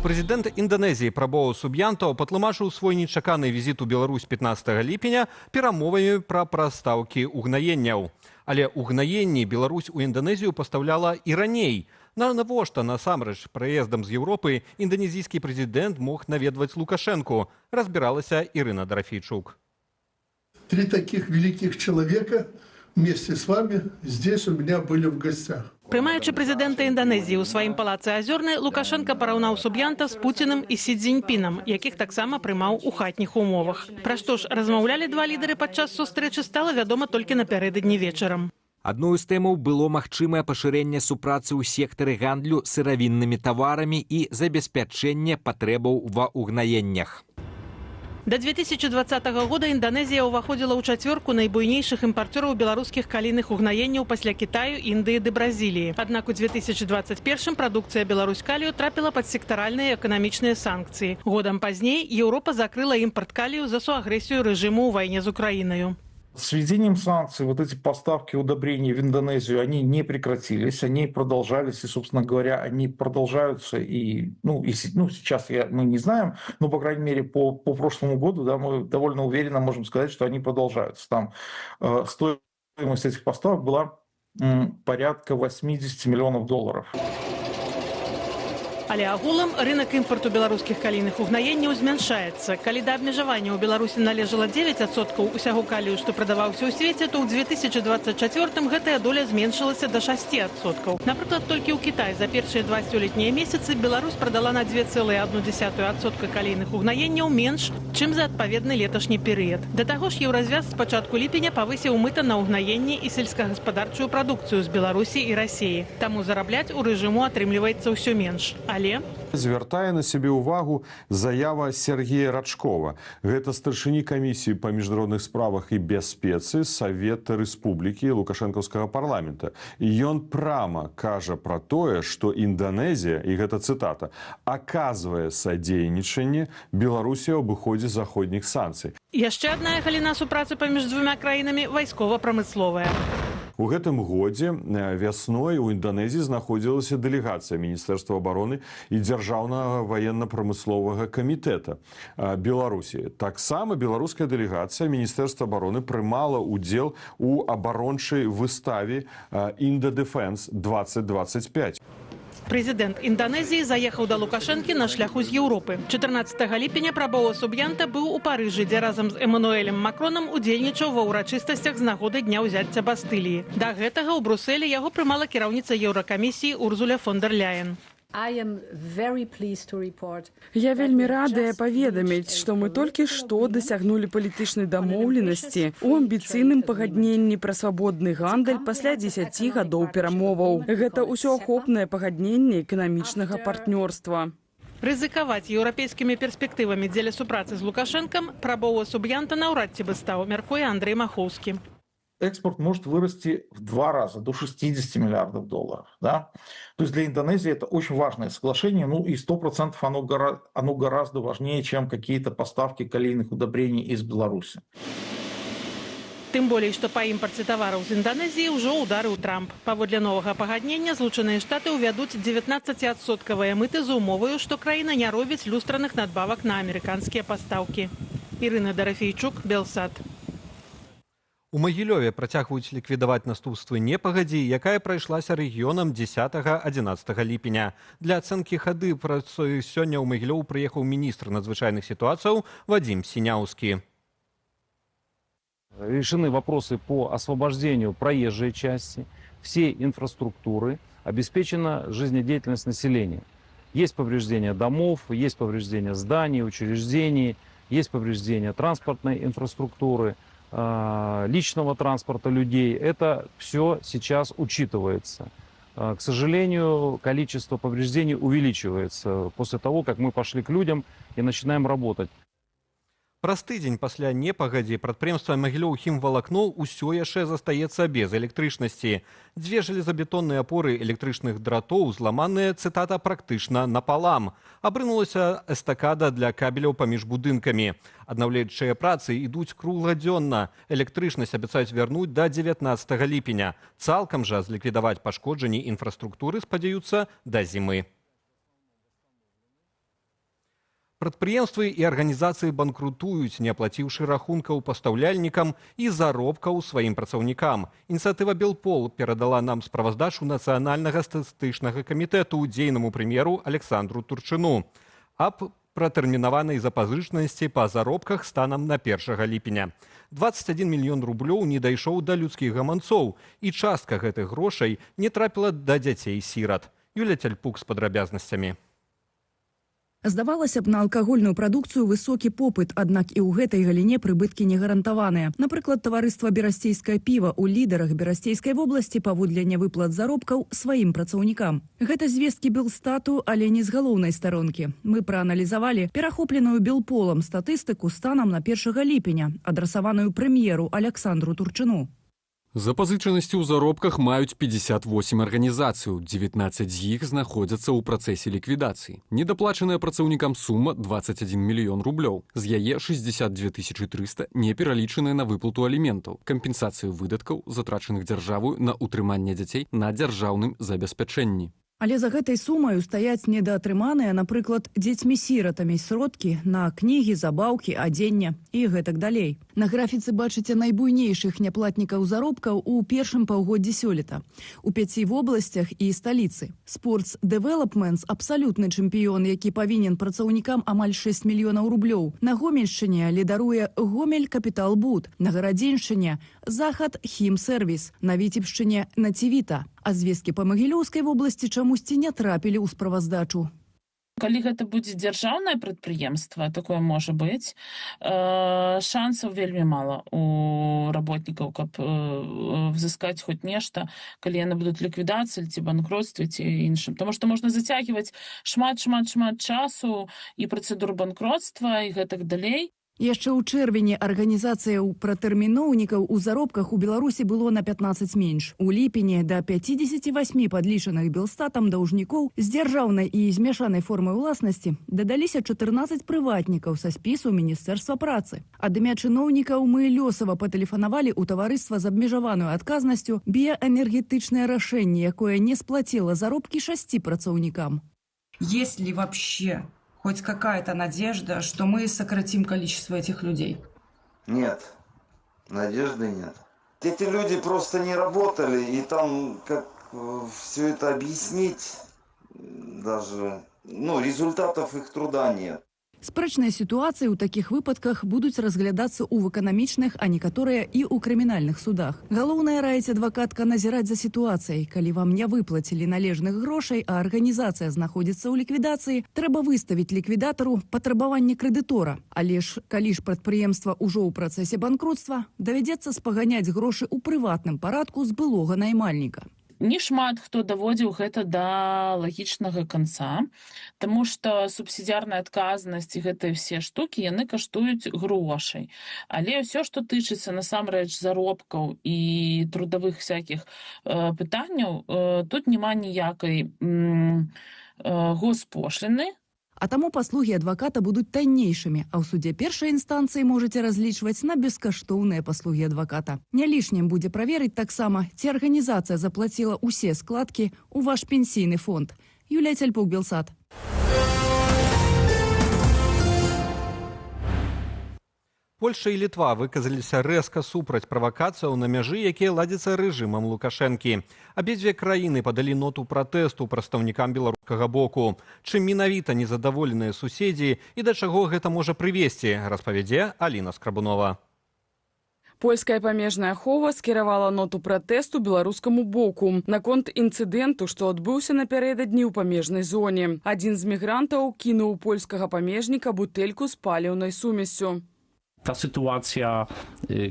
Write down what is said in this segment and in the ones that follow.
Прэзідэнт Інданезіі Прабоў Суб'янто патлумачыў свой нечаканы візіт у Беларусь 15 ліпеня перамовамі пра прастаўкі угнаенняў. Але угнаенні Беларусь у Інданезію пастаўляла і раней. Навошта насамрэч прыездам з Еўропы інданезійскі прэзідэнт мог наведваць Лукашэнку, разбіралася Ірына Дорофейчук. Три таких великих человека вместе с вами здесь у меня были в гостях. Прымаючы прэзідэнта Інданезіі ў сваім палацы Азёрнай, Лукашенко параўнаў Суб'янта з Пуціным і Сі Цзіньпінам, якіх таксама прымаў у хатніх умовах. Пра што ж размаўлялі два лідары падчас сустрэчы, стала вядома толькі напярэдадні вечарам. Адной з тэмаў было магчымае пашырэнне супрацы ў сектары гандлю сыравіннымі таварамі і забеспячэнне патрэбаў ва ўгнаеннях. До 2020 года Индонезия уваходила ў чацвёрку найбуйнейшых імпарцёраў беларускіх калійных угнаенняў пасля Китаю, Індыі ды Бразіліі. Аднак у 2021 прадукцыя Беларусь-калію трапіла пад сектаральныя эканамічныя санкцыі. Годам пазней Еўропа закрыла імпорт калію за суагрэсію рэжыму ў вайне з Украінаю. С введением санкций вот эти поставки удобрений в Индонезию, они не прекратились, они продолжались, и, собственно говоря, они продолжаются. Сейчас мы не знаем, но, по крайней мере, по прошлому году, да, мы довольно уверенно можем сказать, что они продолжаются. Там стоимость этих поставок была порядка $80 миллионов. Але агулам рынок імпорту беларускіх калійных угнаенняў змяншаецца. Калі да абмежавання ў Беларусі належала 9% усяго калію, што прадаваўся ў свеце, то ў 2024 гэтая доля зменшылася да 6%. Напрыклад, толькі ў Кітаі за першыя 2 сёлетнія месяцы Беларусь прадала на 2,1% калійных угнаенняў менш, чым за адпаведны леташні перыяд. Да таго ж еўразвяз з пачатку ліпеня павысіў мыта на ўгнаенні і сельскагаспадарчую прадукцыю з Беларусі і Расіі. Таму зарабляць у рэжыму атрымліваецца ўсё менш. Але звяртае на сябе ўвагу заява Сергея Рачкова. Гэта старшыні камісіі па міжнародных справах і бяспецы Савета Рэспублікі Лукашэнкаўскага парламента. І ён прама кажа пра тое, што Інданезія, і гэта цытата, аказвае садзейнічанне Беларусі ў абыходзе заходніх санкцый. Яшчэ адна галіна супрацы паміж двума краінамі вайскова-прамысловая. У гэтым годзе вясной у Інданезіі знаходзілася дэлегацыя Міністэрства абароны і Дзяржаўнага ваенна-прамысловага камітэта Беларусі. Таксама беларуская дэлегацыя Міністэрства абароны прымала ўдзел у абарончай выставе «Інда-Дэфэнс 2025». Прэзідэнт Інданезіі заехаў да Лукашэнкі на шляху з Еўропы. 14 ліпеня Прабоў Суб'янта быў у Парыжы, дзе разам з Эмануэлем Макронам удзельнічаў ва ўрачыстасцях з нагоды дня ўзяцця Бастыліі. Да гэтага ў Брусэлі яго прымала кіраўніца Еўракамісіі Урзуля фон дэр Ляен. Я вельмі радая паведаміць, што мы толькі што дасягнулі палітычнай дамоўленасці у амбіцыйным пагадненні пра свабодны гандаль пасля 10 гадоў перамоваў. Гэта ўсеахопнае пагадненне эканамічнага партнёрства. Рызыкаваць еўрапейскімі перспектывамі дзеля супрацы з Лукашэнкам Прабоў Суб'янта наўрад ці бы стаў, мяркуе Андрэй Махоўскі. Экспорт может вырасти в 2 раза, до $60 миллиардов. Да? То есть для Индонезии это очень важное соглашение, и 100% оно гораздо важнее, чем какие-то поставки калийных удобрений из Беларуси. Тым болей, што па імпарце тавараў з Інданезіі ўжо ударыў Трамп. Паводле новага пагаднення Злучаныя Штаты ўвядуць 19% мыты з умоваю, што краіна не робіць люстраных надбавак на амерыканскія пастаўкі. Ірына Дорофейчук, Белсат. У Магілёве працягваюць ліквідаваць наступствы непагадзі, якая прайшлася рэгіёнам 10-11 ліпеня. Для ацэнкі хады працуе сёння ў Магілёў прыехаў міністр надзвычайных сітуацыяў Вадзім Сіняўскі. Решены вопросы по освобождению проезжей части, всей инфраструктуры, обеспечена жизнедеятельность населения. Есть повреждения домов, есть повреждения зданий, учреждений, есть повреждения транспортной инфраструктуры, личного транспорта людей. Это все сейчас учитывается. К сожалению, количество повреждений увеличивается после того, как мы пошли к людям и начинаем работать. Праз тыдзень пасля непагадзі прадпрыемства Магілёў-Хімвалакно ўсё яшчэ застаецца без электрычнасці. 2 жалезабетонныя апоры электрычных дратоў зламаныя, цытата, практычна напалам. Абрынулася эстакада для кабеляў паміж будынкамі. Аднаўленчыя працы ідуць кругладзённа. Электрычнасць абяцаюць вярнуць да 19 ліпеня. Цалкам жа зліквідаваць пашкоджанні інфраструктуры спадзяюцца да зімы. Прадпрыемствы і арганізацыі банкрутуюць, не аплаціўшы рахункаў пастаўляльнікам і заробкаў сваім працаўнікам. Ініцыятыва «Белпол» перадала нам справаздачу Нацыянальнага статыстычнага камітэту дзейнаму прэм'еру Александру Турчыну аб пратэрмінаванай запазычанасці па заробках станам на 1 ліпеня. 21 мільён рублёў не дайшоў да людскіх гаманцоў, і частка гэтых грошай не трапіла да дзяцей-сірат. Юля Тяльпук з падрабязнасцямі. Здавалася б, на алкагольную прадукцыю высокі попыт, аднак і ў гэтай галіне прыбыткі не гарантаваныя. Напрыклад, таварыства «Берасцейскае піва» у лідарах Берасцейскай вобласці паводле нявыплат заробкаў сваім працаўнікам. Гэта звесткі Белстату, але не з галоўнай старонкі. Мы прааналізавалі перахопленую Белполам статыстыку станам на 1 ліпеня, адрасаваную прэм'еру Александру Турчыну. Запазычанасці ў заробках маюць 58 арганізацыяў, 19 з іх знаходзяцца ў працэсе ліквідацыі. Недаплачаная працаўнікам сума 21 мільён рублёў. З яе 62 300 не пералічаныя на выплату аліментаў, кампенсацыю выдаткаў, затрачаных дзяржавою на ўтрыманне дзяцей на дзяржаўным забеспячэнні. Але за гэтай сумаю стаяць недаатрыманыя, напрыклад, дзецьмі-сіратамі сродкі на кнігі, забаўкі, адзення і гэтак далей. На графіцы бачыце найбуйнейшых няплатнікаў заробкаў у першым паўгоддзі сёлета. У 5 вобласцях і сталіцы. Sports Developments – абсалютны чэмпіён, які павінен працаўнікам амаль 6 мільёнаў рублёў. На Гомельшчыне лідаруе Гомель Капітал Буд, на Гарадзеншчыне Захад Хім-сервіс, на Віцебшчыне Націвіта. А звесткі па Магілёўскай вобласці чамусьці не трапілі ў справаздачу. Калі гэта будзе дзяржаўнае прадпрыемства, такое можа быць, шансаў вельмі мала у работнікаў, каб взыскаць хоць нешта, калі яны будуць ліквідацыі ці банкротстве ці іншым. Таму што можна зацягваць шмат часу і працэдур банкротства і гэтак далей. Яшчэ ў чэрвені арганізацыяў пратэрміноўнікаў у заробках у Беларусі было на 15 менш. У ліпені да 58 падлічаных Белстатам даўжнікоў з дзяржаўнай і змяшанай формай уласнасці дадаліся 14 прыватнікаў са спісу Міністэрства працы. Ад імя чыноўнікаў мы лёсава патэлефанавалі ў таварыства з абмежаваную адказнасцю «Біяэнергетычнае рашэнне», якое не сплаціла заробкі 6 працаўнікам. Есть ли вообще хоть какая-то надежда, что мы сократим количество этих людей? Нет, надежды нет. Эти люди просто не работали, и там как все это объяснить даже, результатов их труда нет. Спрэчныя сітуацыі ў такіх выпадках будуць разглядацца ў эканамічных, а некаторыя і ў крымінальных судах. Галоўнае, раіць адвакатка, назіраць за сітуацыяй. Калі вам не выплацілі належных грошай, а арганізацыя знаходзіцца ў ліквідацыі, трэба выставіць ліквідатару патрабаванне крэдытора. Але ж, калі ж прадпрыемства ўжо ў працэсе банкротства, давядзецца спаганяць грошы ў прыватным парадку з былога наймальніка. Не шмат хто даводзіў гэта да лагічнага канца, таму што субсідыярная адказнасць і гэтыя все штукі, яны каштуюць грошай. Але ўсё, што тычыцца насамрэч заробкаў і трудавых всякіх пытанняў, тут няма ніякай госпошліны. А таму паслугі адваката будуць таннейшымі, а ў судзе першай інстанцыі можаце разлічваць на бескаштоўныя паслугі адваката. Не лішнім будзе праверыць таксама, ці арганізацыя заплаціла ўсе складкі ў ваш пенсійны фонд. Юлія Тяльпук, Белсат. Польша і Літва выказаліся рэзка супраць правакацыяў на мяжы, якія ладзяцца рэжымам Лукашэнкі. Абедзве краіны падалі ноту пратэсту прадстаўнікам беларускага боку. Чым менавіта незадаволеныя суседзі і да чаго гэта можа прывесці, распавядзе Аліна Скрабунова. Польская памежная ахова скіравала ноту пратэсту беларускаму боку наконт інцыдэнту, што адбыўся напярэдадні ў памежнай зоне. Адзін з мігрантаў кінуў у польскага памежніка бутэльку з паліўнай сумесю. Ta sytuacja,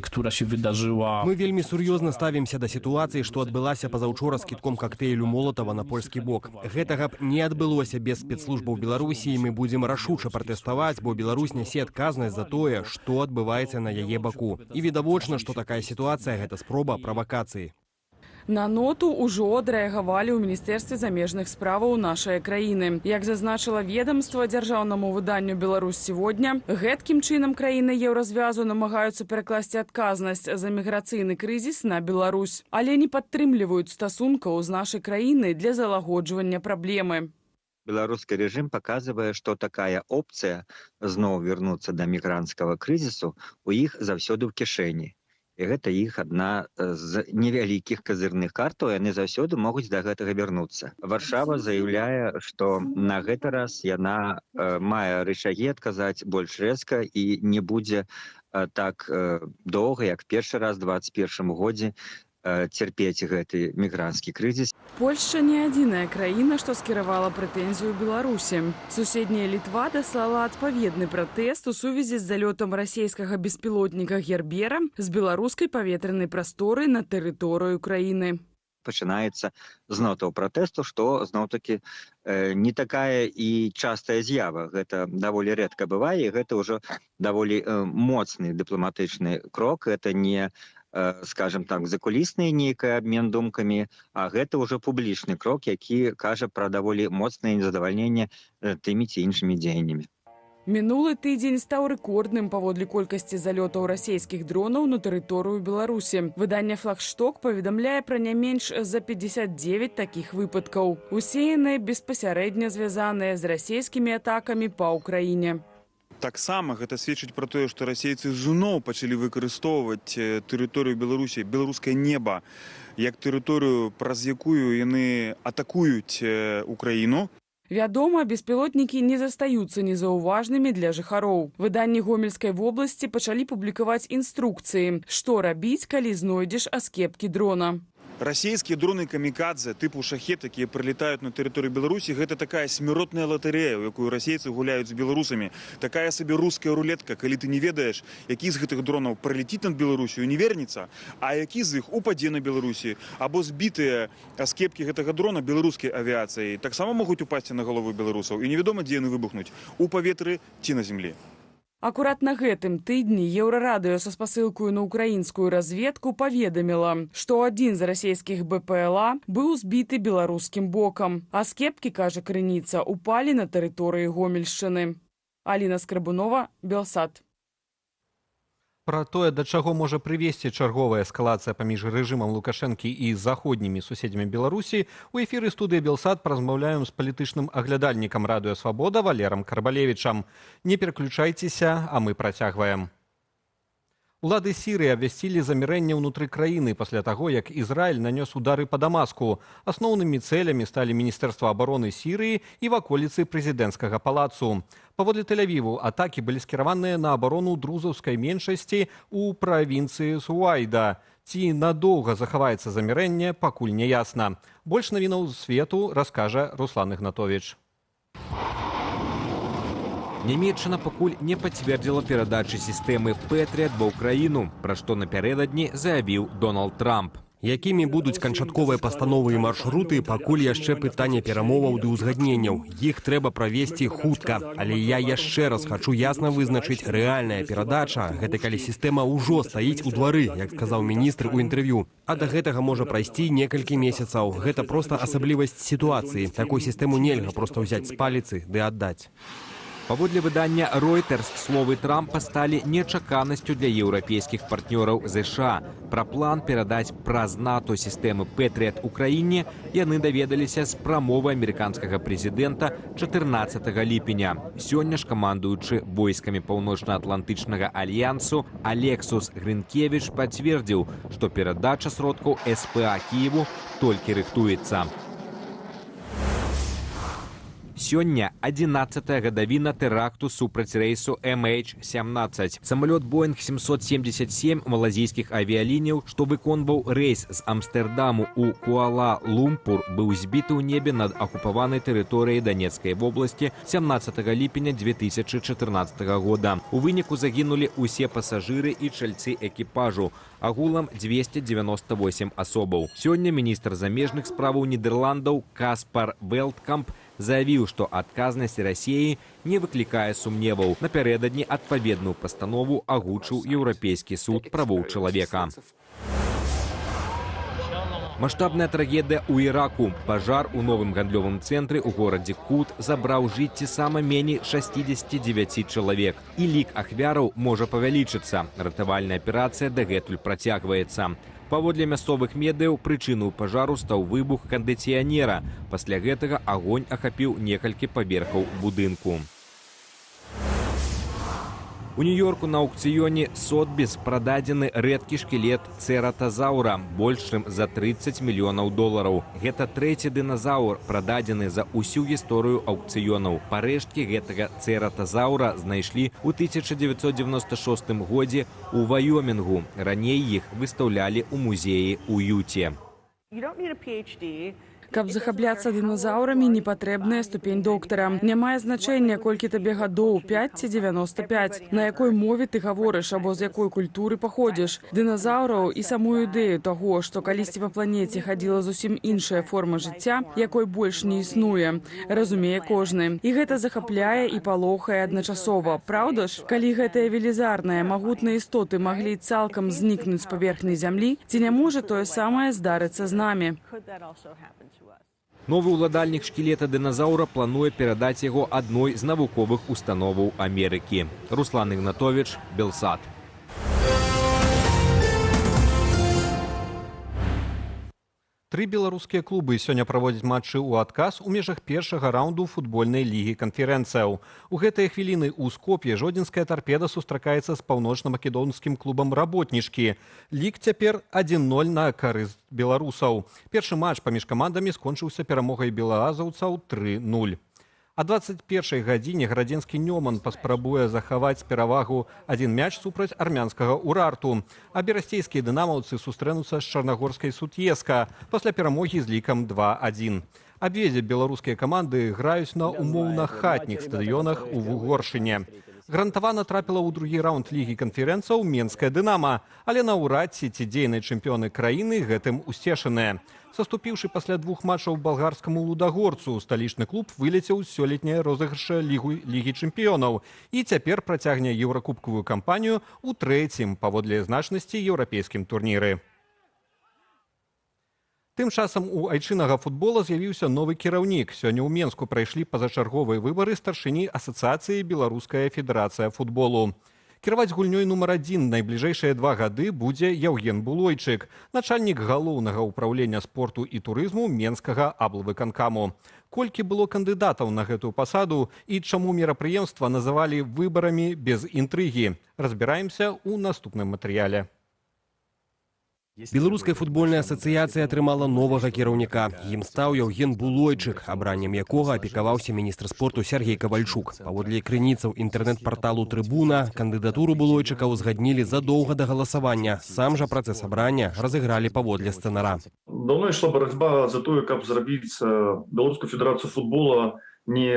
która się wydarzyła... Мы вельмі сур'ёзна ставімся да сітуацыі, што адбылася пазаўчора з кідком кактэйлю Молотава на польскі бок. Гэтага б не адбылося без спецслужбаў Беларусі, і мы будзем рашуча пратэставаць, бо Беларусь нясе адказнасць за тое, што адбываецца на яе баку. І відавочна, што такая сітуацыя – гэта спроба правакацыі. На ноту ўжо адрэагавалі ў Міністэрстве замежных справаў нашай краіны. Як зазначыла ведомства дзяржаўнаму выданню «Беларусь сегодня», гэткім чынам краіны еўразвязу намагаюцца перакласці адказнасць за міграцыйны крызіс на Беларусь, але не падтрымліваюць стасункаў з нашай краінай для залагоджвання праблемы. Белорусский режим показывает, что такая опция снова вернуться до мигрантского кризиса у их завсёды в кишэні. І гэта іх адна з невялікіх казырных картаў, яны заўсёды могуць да гэтага вярнуцца. Варшава заяўляе, што на гэты раз яна мае рычагі адказаць больш рэзка і не будзе так доўга, як першы раз у 2021 годзе цярпець гэты мігранцкі крызіс. Польшча не адзіная краіна, што скіравала прэтэнзію Беларусі. Суседняя Літва даслала адпаведны пратэст у сувязі з залётам расійскага беспілотніка Гербера з беларускай паветранай прасторы на тэрыторыю краіны. Пачынаецца зноў пратэсту, што зноў-такі не такая і частая з'ява. Гэта даволі рэдка бывае, і гэта ўжо даволі моцны дыпламатычны крок. Гэта не, скажем так, закулісны нейкі абмен думкамі, а гэта ўжо публічны крок, які кажа пра даволі моцнае незадавальненне тымі ці іншымі дзеяннямі. Мінулы тыдзень стаў рэкордным паводле колькасці залётаў расійскіх дронаў на тэрыторыю Беларусі. Выданне «Флагшток» паведамляе пра не менш за 59 такіх выпадкаў. Усе яны беспасярэдня звязаныя з расійскімі атакамі па ўкраіне. Таксама гэта сведчыць пра тое, што расейцы зноў пачалі выкарыстоўваць тэрыторыю Беларусі, беларускае неба, як тэрыторыю, праз якую яны атакуюць Украіну. Вядома, беспілотнікі не застаюцца незаўважнымі для жыхароў. Выданні Гомельскай вобласці пачалі публікаваць інструкцыі, што рабіць, калі знойдзеш аскепкі дрона. Расійскія дроны камікадзе тыпу шахет, якія прылетаюць на тэрыторыю Беларусі, гэта такая смяротная латарэя, у якую расейцы гуляюць з беларусамі. Такая сабе руская рулетка, калі ты не ведаеш, які з гэтых дронаў прылеціць над Беларусю і не вернецца, а які з іх упадзе на Беларусі, або збітыя аскепкі гэтага дрона беларускай авіяцыяй таксама могуць упасці на галовы беларусаў, і невядома, дзе яны выбухнуць, у паветры ці на зямлі. Акурат на гэтым тыдні Еўрарадыё са спасылкаю на украінскую разведку паведаміла, што адзін з расійскіх БПЛА быў збіты беларускім бокам. Аскепкі, кажа крыніца, упалі на тэрыторыі Гомельшчыны. Аліна Скрабунова, Белсат. Пра тое, да чаго можа прывесці чарговая эскалацыя паміж рэжымам Лукашэнкі і заходнімі суседзямі Беларусі, у эфіры студыі Белсат паразмаўляем з палітычным аглядальнікам Радыё Свабода Валерам Карбалевічам. Не пераключайцеся, а мы працягваем. Улады Сірыі абвясцілі замірэнне ўнутры краіны пасля таго, як Ізраіль нанёс удары па Дамаску. Асноўнымі цэлямі сталі Міністэрства абароны Сірыі і ваколіцы прэзідэнцкага палацу. Паводле Тель-Авіву атакі былі скіраваныя на абарону друзаўскай меншасці ў правінцыі Суайда. Ці надоўга захаваецца замірэнне, пакуль не ясна. Больш навінаў свету раскажа Руслан Ігнатовіч. Нямецчына пакуль не пацвердзіла перадачы сістэмы Пэтріат ва ўкраіну, пра што напярэдадні заявіў Дональд Трамп. Якімі будуць канчатковыя пастановы і маршруты, пакуль яшчэ пытанне перамоваў ды ўзгадненняў. Іх трэба правесці хутка. Але я яшчэ раз хачу ясна вызначыць рэальная перадача. Гэта калі сістэма ўжо стаіць у двары, як сказаў міністр у інтэрв'ю. А да гэтага можа прайсці некалькі месяцаў. Гэта проста асаблівасць сітуацыі. Такую сістэму нельга проста ўзяць з паліцы ды аддаць. Паводле выдання Reuters, словы Трампа сталі нечаканасцю для еўрапейскіх партнёраў ЗША. Пра план перадаць праз НАТО сістэмы Пэтріат Украіне яны даведаліся з прамовы амерыканскага прэзідэнта 14 ліпеня. Сёння ж камандуючы войскамі Паўночна-Атлантычнага альянсу Алексус Грынкевіч пацвердзіў, што перадача сродкаў СПА Кіеву толькі рыхтуецца. Сёння 11-я гадавіна тэракту супраць рэйсу MH17. Самалёт Boeing 777 малазійскіх авіяліняў, што выконваў рэйс з Амстэрдаму ў Куала-Лумпур, быў збіты ў небе над акупаванай тэрыторыяй Данецкай вобласці 17 ліпеня 2014 года. У выніку загінулі ўсе пасажыры і чальцы экіпажу. Агулам 298 асобаў. Сёння міністр замежных справаў Нідерландаў Каспар Велткамп заявіў, што адказнасць Расіі не выклікае сумневаў. Напярэдадні адпаведную пастанову агучыў Еўрапейскі суд правоў чалавека. Маштабная трагедыя ў Іраку. Пажар у новым гандлёвым цэнтры ў горадзе Кут забраў жыцці сама меней 69 чалавек. І лік ахвяраў можа павялічыцца. Ратавальная аперацыя дагэтуль працягваецца. Паводле мясцовых медыяў прычынай пажару стаў выбух кандыцыянера. Пасля гэтага агонь ахапіў некалькі паверхаў будынку. У Нью-Йорку на аукцыёне Сотбіс прададзены рэдкі шкілет цэратазаўра, больш чым за $30 мільёнаў. Гэта трэці дыназаўр, прададзены за ўсю гісторыю аукцыёнаў. Парэшткі гэтага цэратазаўра знайшлі ў 1996 годзе ў Вайомінгу. Раней іх выстаўлялі ў музеі ў Юце. Каб захапляцца дыназаўрамі, не патрэбная ступень доктара. Не мае значэння, колькі табе гадоў, 5 ці 95. На якой мове ты гаворыш або з якой культуры паходзіш. Дыназаўраў і саму ідэю таго, што калісьці па планеце хадзіла зусім іншая форма жыцця, якой больш не існуе, разумее кожны. І гэта захапляе і палохае адначасова. Праўда ж? Калі гэтыя велізарныя, магутныя істоты маглі цалкам знікнуць з паверхні зямлі, ці не можа тое самае здарыцца з намі? Новы ўладальнік шкілета дыназаўра плануе перадаць яго адной з навуковых установаў Амерыкі. Руслан Ігнатовіч, Белсат. Тры беларускія клубы сёння праводзяць матчы ў адказ у межах першага раунду футбольнай лігі канферэнцыяў. У гэтыя хвіліны ў Скоп'е жодзінская «Тарпеда» сустракаецца з паўночна-македонскім клубам «Работнічкі». Лік цяпер 1-0 на карысць беларусаў. Першы матч паміж камандамі скончыўся перамогай белаазаўцаў 3-0. А 21-й гадзіне градзенскі «Нёман» паспрабуе захаваць перавагу 1 мяч супраць армянскага «Урарту». А берасцейскія дынамаўцы сустрэнуцца з чарнагорскай «Сут'еска» пасля перамогі з лікам 2-1. Абедзве беларускія каманды граюць на умоўна хатніх стадыёнах у Вугоршыне. Гарантавана трапіла ў другі раунд лігі канферэнцыяў менская «Дынама», але наўрад ці дзейныя чэмпіёны краіны гэтым усцешаныя. Саступіўшы пасля 2 матчаў балгарскаму «Лудагорцу», сталічны клуб вылецеў з сёлетняй розыгрыша лігі чэмпіёнаў і цяпер працягне еўракубкавую кампанію ў трэцім паводле значнасці еўрапейскім турніры. Тым часам у айчыннага футбола з'явіўся новы кіраўнік. Сёння ў Менску прайшлі пазачарговыя выбары старшыні Асацыяцыі Беларуская федэрацыя футболу. Кіраваць гульнёй нумар 1 найбліжэйшыя 2 гады будзе Яўген Булойчык, начальнік галоўнага ўпраўлення спорту і турызму Менскага аблвыканкаму. Колькі было кандыдатаў на гэтую пасаду і чаму мерапрыемства называлі выбарамі без інтрыгі? Разбіраемся ў наступным матэрыяле. Беларуская футбольная асацыяцыя атрымала новага кіраўніка. Ім стаў Яўген Булойчык, абраннем якога апекаваўся міністр спорту Сергей Кавальчук. Паводле крыніцаў інтэрнэт-парталу «Трыбуна», кандыдатуру Булойчыка ўзгаднілі задоўга да галасавання. Сам жа працэс абрання разыгралі паводле сцэнара. Давно ішла барацьба за тое, каб зрабіць Беларускую федэрацыю футбола не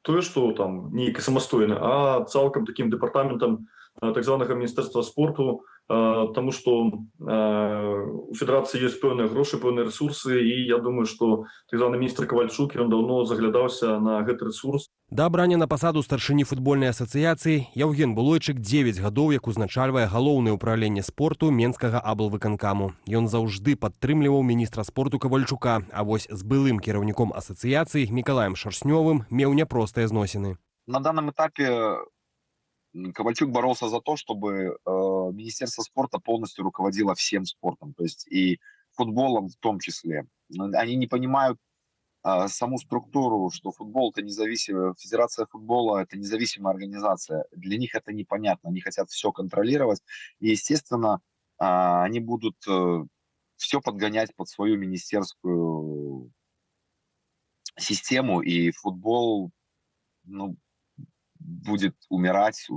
тое, што там нейкі самастойны, а цалкам такім дэпартаментам так званага міністэрства спорту, потому что у федерации есть пэўныя грошы, пэўныя ресурсы, и я думаю, что так званы міністр Кавальчук, ён давно заглядаўся на гэты ресурс. Да абрання на пасаду старшыні футбольнай асацыяцыі Яўген Булойчык 9 гадоў, як узначальвае галоўнае ўпраўленне спорту Менскага аблвыканкаму. Ён заўжды падтрымліваў міністра спорту Кавальчука, а вось з былым кіраўніком асацыяцыі Мікалаем Шаршнёвым меў няпростыя зносіны. На данном этапе Ковальчук боролся за то, чтобы Министерство спорта полностью руководило всем спортом, то есть и футболом в том числе. Они не понимают саму структуру, что футбол это независимая, федерация футбола это независимая организация. Для них это непонятно, они хотят все контролировать. И, естественно, они будут все подгонять под свою министерскую систему, и футбол, будет умирать.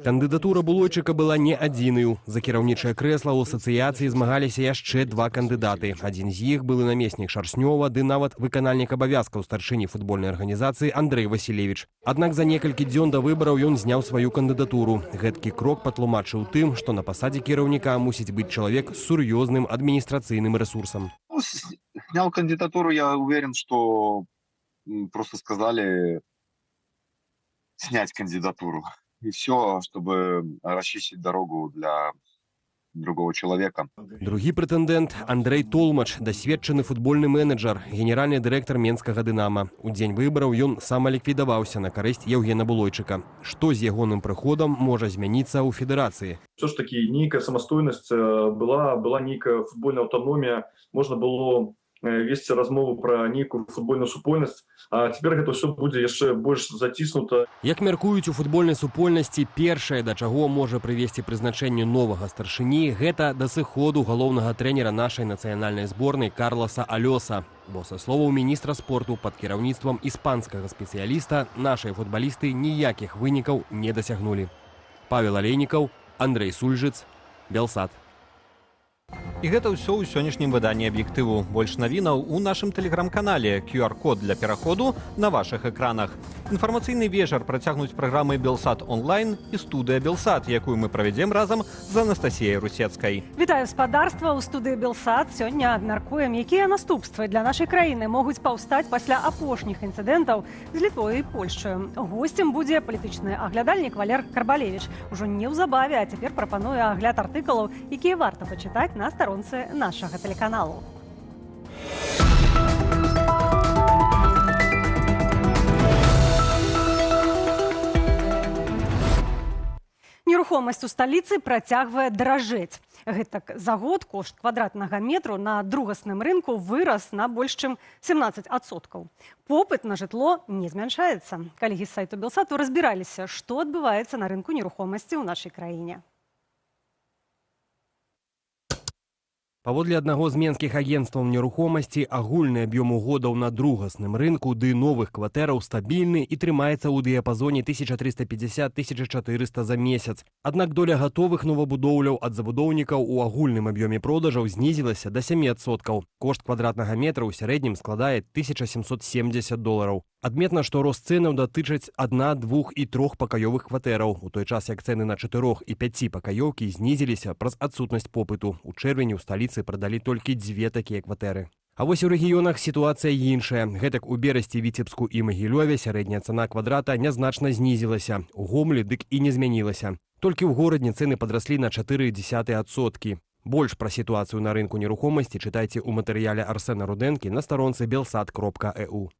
Кандыдатура Булойчыка была не адзінаю. За кіраўнічае крэсла ў асацыяцыі змагаліся яшчэ 2 кандыдаты. Адзін з іх былы намеснік Шаршнёва, ды нават выканальнік абавязкаў старшыні футбольнай арганізацыі Андрэй Васілевіч. Аднак за некалькі дзён да выбараў ён зняў сваю кандыдатуру. Гэткі крок патлумачыў тым, што на пасадзе кіраўніка мусіць быць чалавек з сур'ёзным адміністрацыйным рэсурсам. Снял кандидатуру, я уверен, что просто сказали снять кандидатуру. И все, чтобы расчистить дорогу для другого человека. Другі прэтэндэнт Андрэй Толмач, дасведчаны футбольны менеджер, генеральны дырэктар менскага «Дынама». У дзень выбараў ён самаліквідаваўся на карысць Еўгена Булойчыка. Што з ягоным прыходам можа змяніцца ў федэрацыі? Все ж таки нейкая самастойнасць была нейкая футбольная аўтаномія, можна было весці размову пра нейкую футбольную супольнасць, а цяпер гэта ўсё будзе яшчэ больш заціснута. Як мяркуюць у футбольнай супольнасці, першае, да чаго можа прывесці прызначэнню новага старшыні, гэта да сыходу галоўнага трэнера нашай нацыянальнай зборнай Карлоса Алёса. Бо, са словаў міністра спорту, пад кіраўніцтвам іспанскага спецыяліста нашыя футбалісты ніякіх вынікаў не дасягнулі. Павел Алейнікаў, Андрэй Сульжыц, Белсат. І гэта ўсё ў сённяшнім выданні «Аб'ектыву». Больш навінаў у нашым тэлеграм-канале. QR-код для пераходу на вашых экранах. Інфармацыйны вечар працягнуць праграмы «Белсат онлайн» і студыя «Белсат», якую мы правядзем разам з Анастасіяй Русецкай. Вітаю спадарства, у студыі «Белсат». Сёння абмяркуем, якія наступствы для нашай краіны могуць паўстаць пасля апошніх інцыдэнтаў з Літвой і Польшчаю. Госцем будзе палітычны аглядальнік Валер Карбалевіч. Ужо неўзабаве, а цяпер прапануе агляд артыкулаў, якія варта пачытаць на старонцы нашага тэлеканалу. Нерухомасць у сталіцы працягвае даражэць. Гэтак за год кошт квадратнага метру на другасным рынку вырас на больш чым 17%. Попыт на жытло не змяншаецца. Калегі з сайту Белсату разбіраліся, што адбываецца на рынку нерухомасці ў нашай краіне. Паводле аднаго з менскіх агенцтваў нерухомасці, агульны аб'ём угодаў на другасным рынку ды новых кватэраў стабільны і трымаецца ў дыяпазоне 1350-1400 за месяц. Аднак доля гатовых новабудоўляў ад забудоўнікаў у агульным аб'ёме продажаў знізілася да 7%. Кошт квадратнага метра ў сярэднім складае $1770. Адметна, што рост цэнаў датычыць 1-, 2- і 3-пакаёвых кватэраў, у той час як цэны на 4- і 5-пакаёўкі знізіліся праз адсутнасць попыту. У чэрвені ў сталіцы прадалі толькі 2 такія кватэры. А вось у рэгіёнах сітуацыя іншая. Гэтак у Берасці, Віцебску і Магілёве сярэдняя цана квадрата нязначна знізілася. У Гомлі дык і не змянілася. Толькі ў горадні цэны падраслі на 0,4%. Больш пра сітуацыю на рынку нерухомасці чытайце ў матэрыяле Арсена Рудэнкі на старонцы belsat.eu.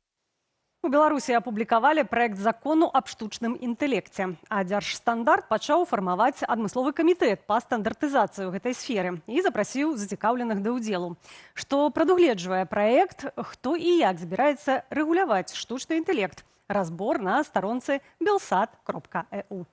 У Беларусі апублікавалі праект закону аб штучным інтэлекце, а Дзяржстандарт пачаў фармаваць адмысловы камітэт па стандартызацыі ў гэтай сферы і запрасіў зацікаўленых да ўдзелу. Што прадугледжвае праект, хто і як збіраецца рэгуляваць штучны інтэлект. Разбор на старонцы belsat.eu.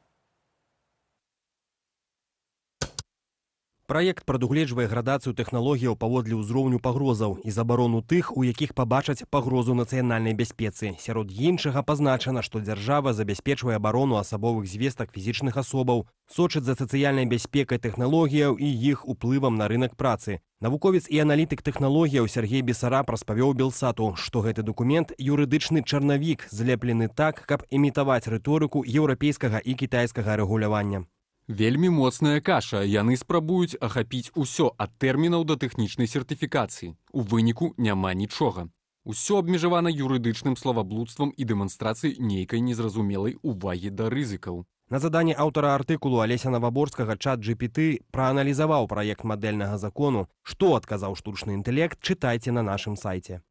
Праект прадугледжвае градацыю тэхналогіяў паводле ўзроўню пагрозаў і забарону тых, у якіх пабачаць пагрозу нацыянальнай бяспецы. Сярод іншага пазначана, што дзяржава забяспечвае абарону асабовых звестак фізічных асобаў, сочыць за сацыяльнай бяспекай тэхналогіяў і іх уплывам на рынак працы. Навуковец і аналітык тэхналогіяў Сергей Бесараб распавёў Белсату, што гэты дакумент юрыдычны чарнавік, злеплены так, каб імітаваць рыторыку еўрапейскага і кітайскага рэгулявання. Вельмі моцная каша. Яны спрабуюць ахапіць усё ад тэрмінаў да тэхнічнай сертыфікацыі. У выніку няма нічога. Усё абмежавана юрыдычным славаблудствам і дэманстрацыяй нейкай незразумелай увагі да рызыкаў. На заданні аўтара артыкулу Алеся Наваборскага ChatGPT прааналізаваў праект мадэльнага закону. Што адказаў штучны інтэлект, чытайце на нашым сайце.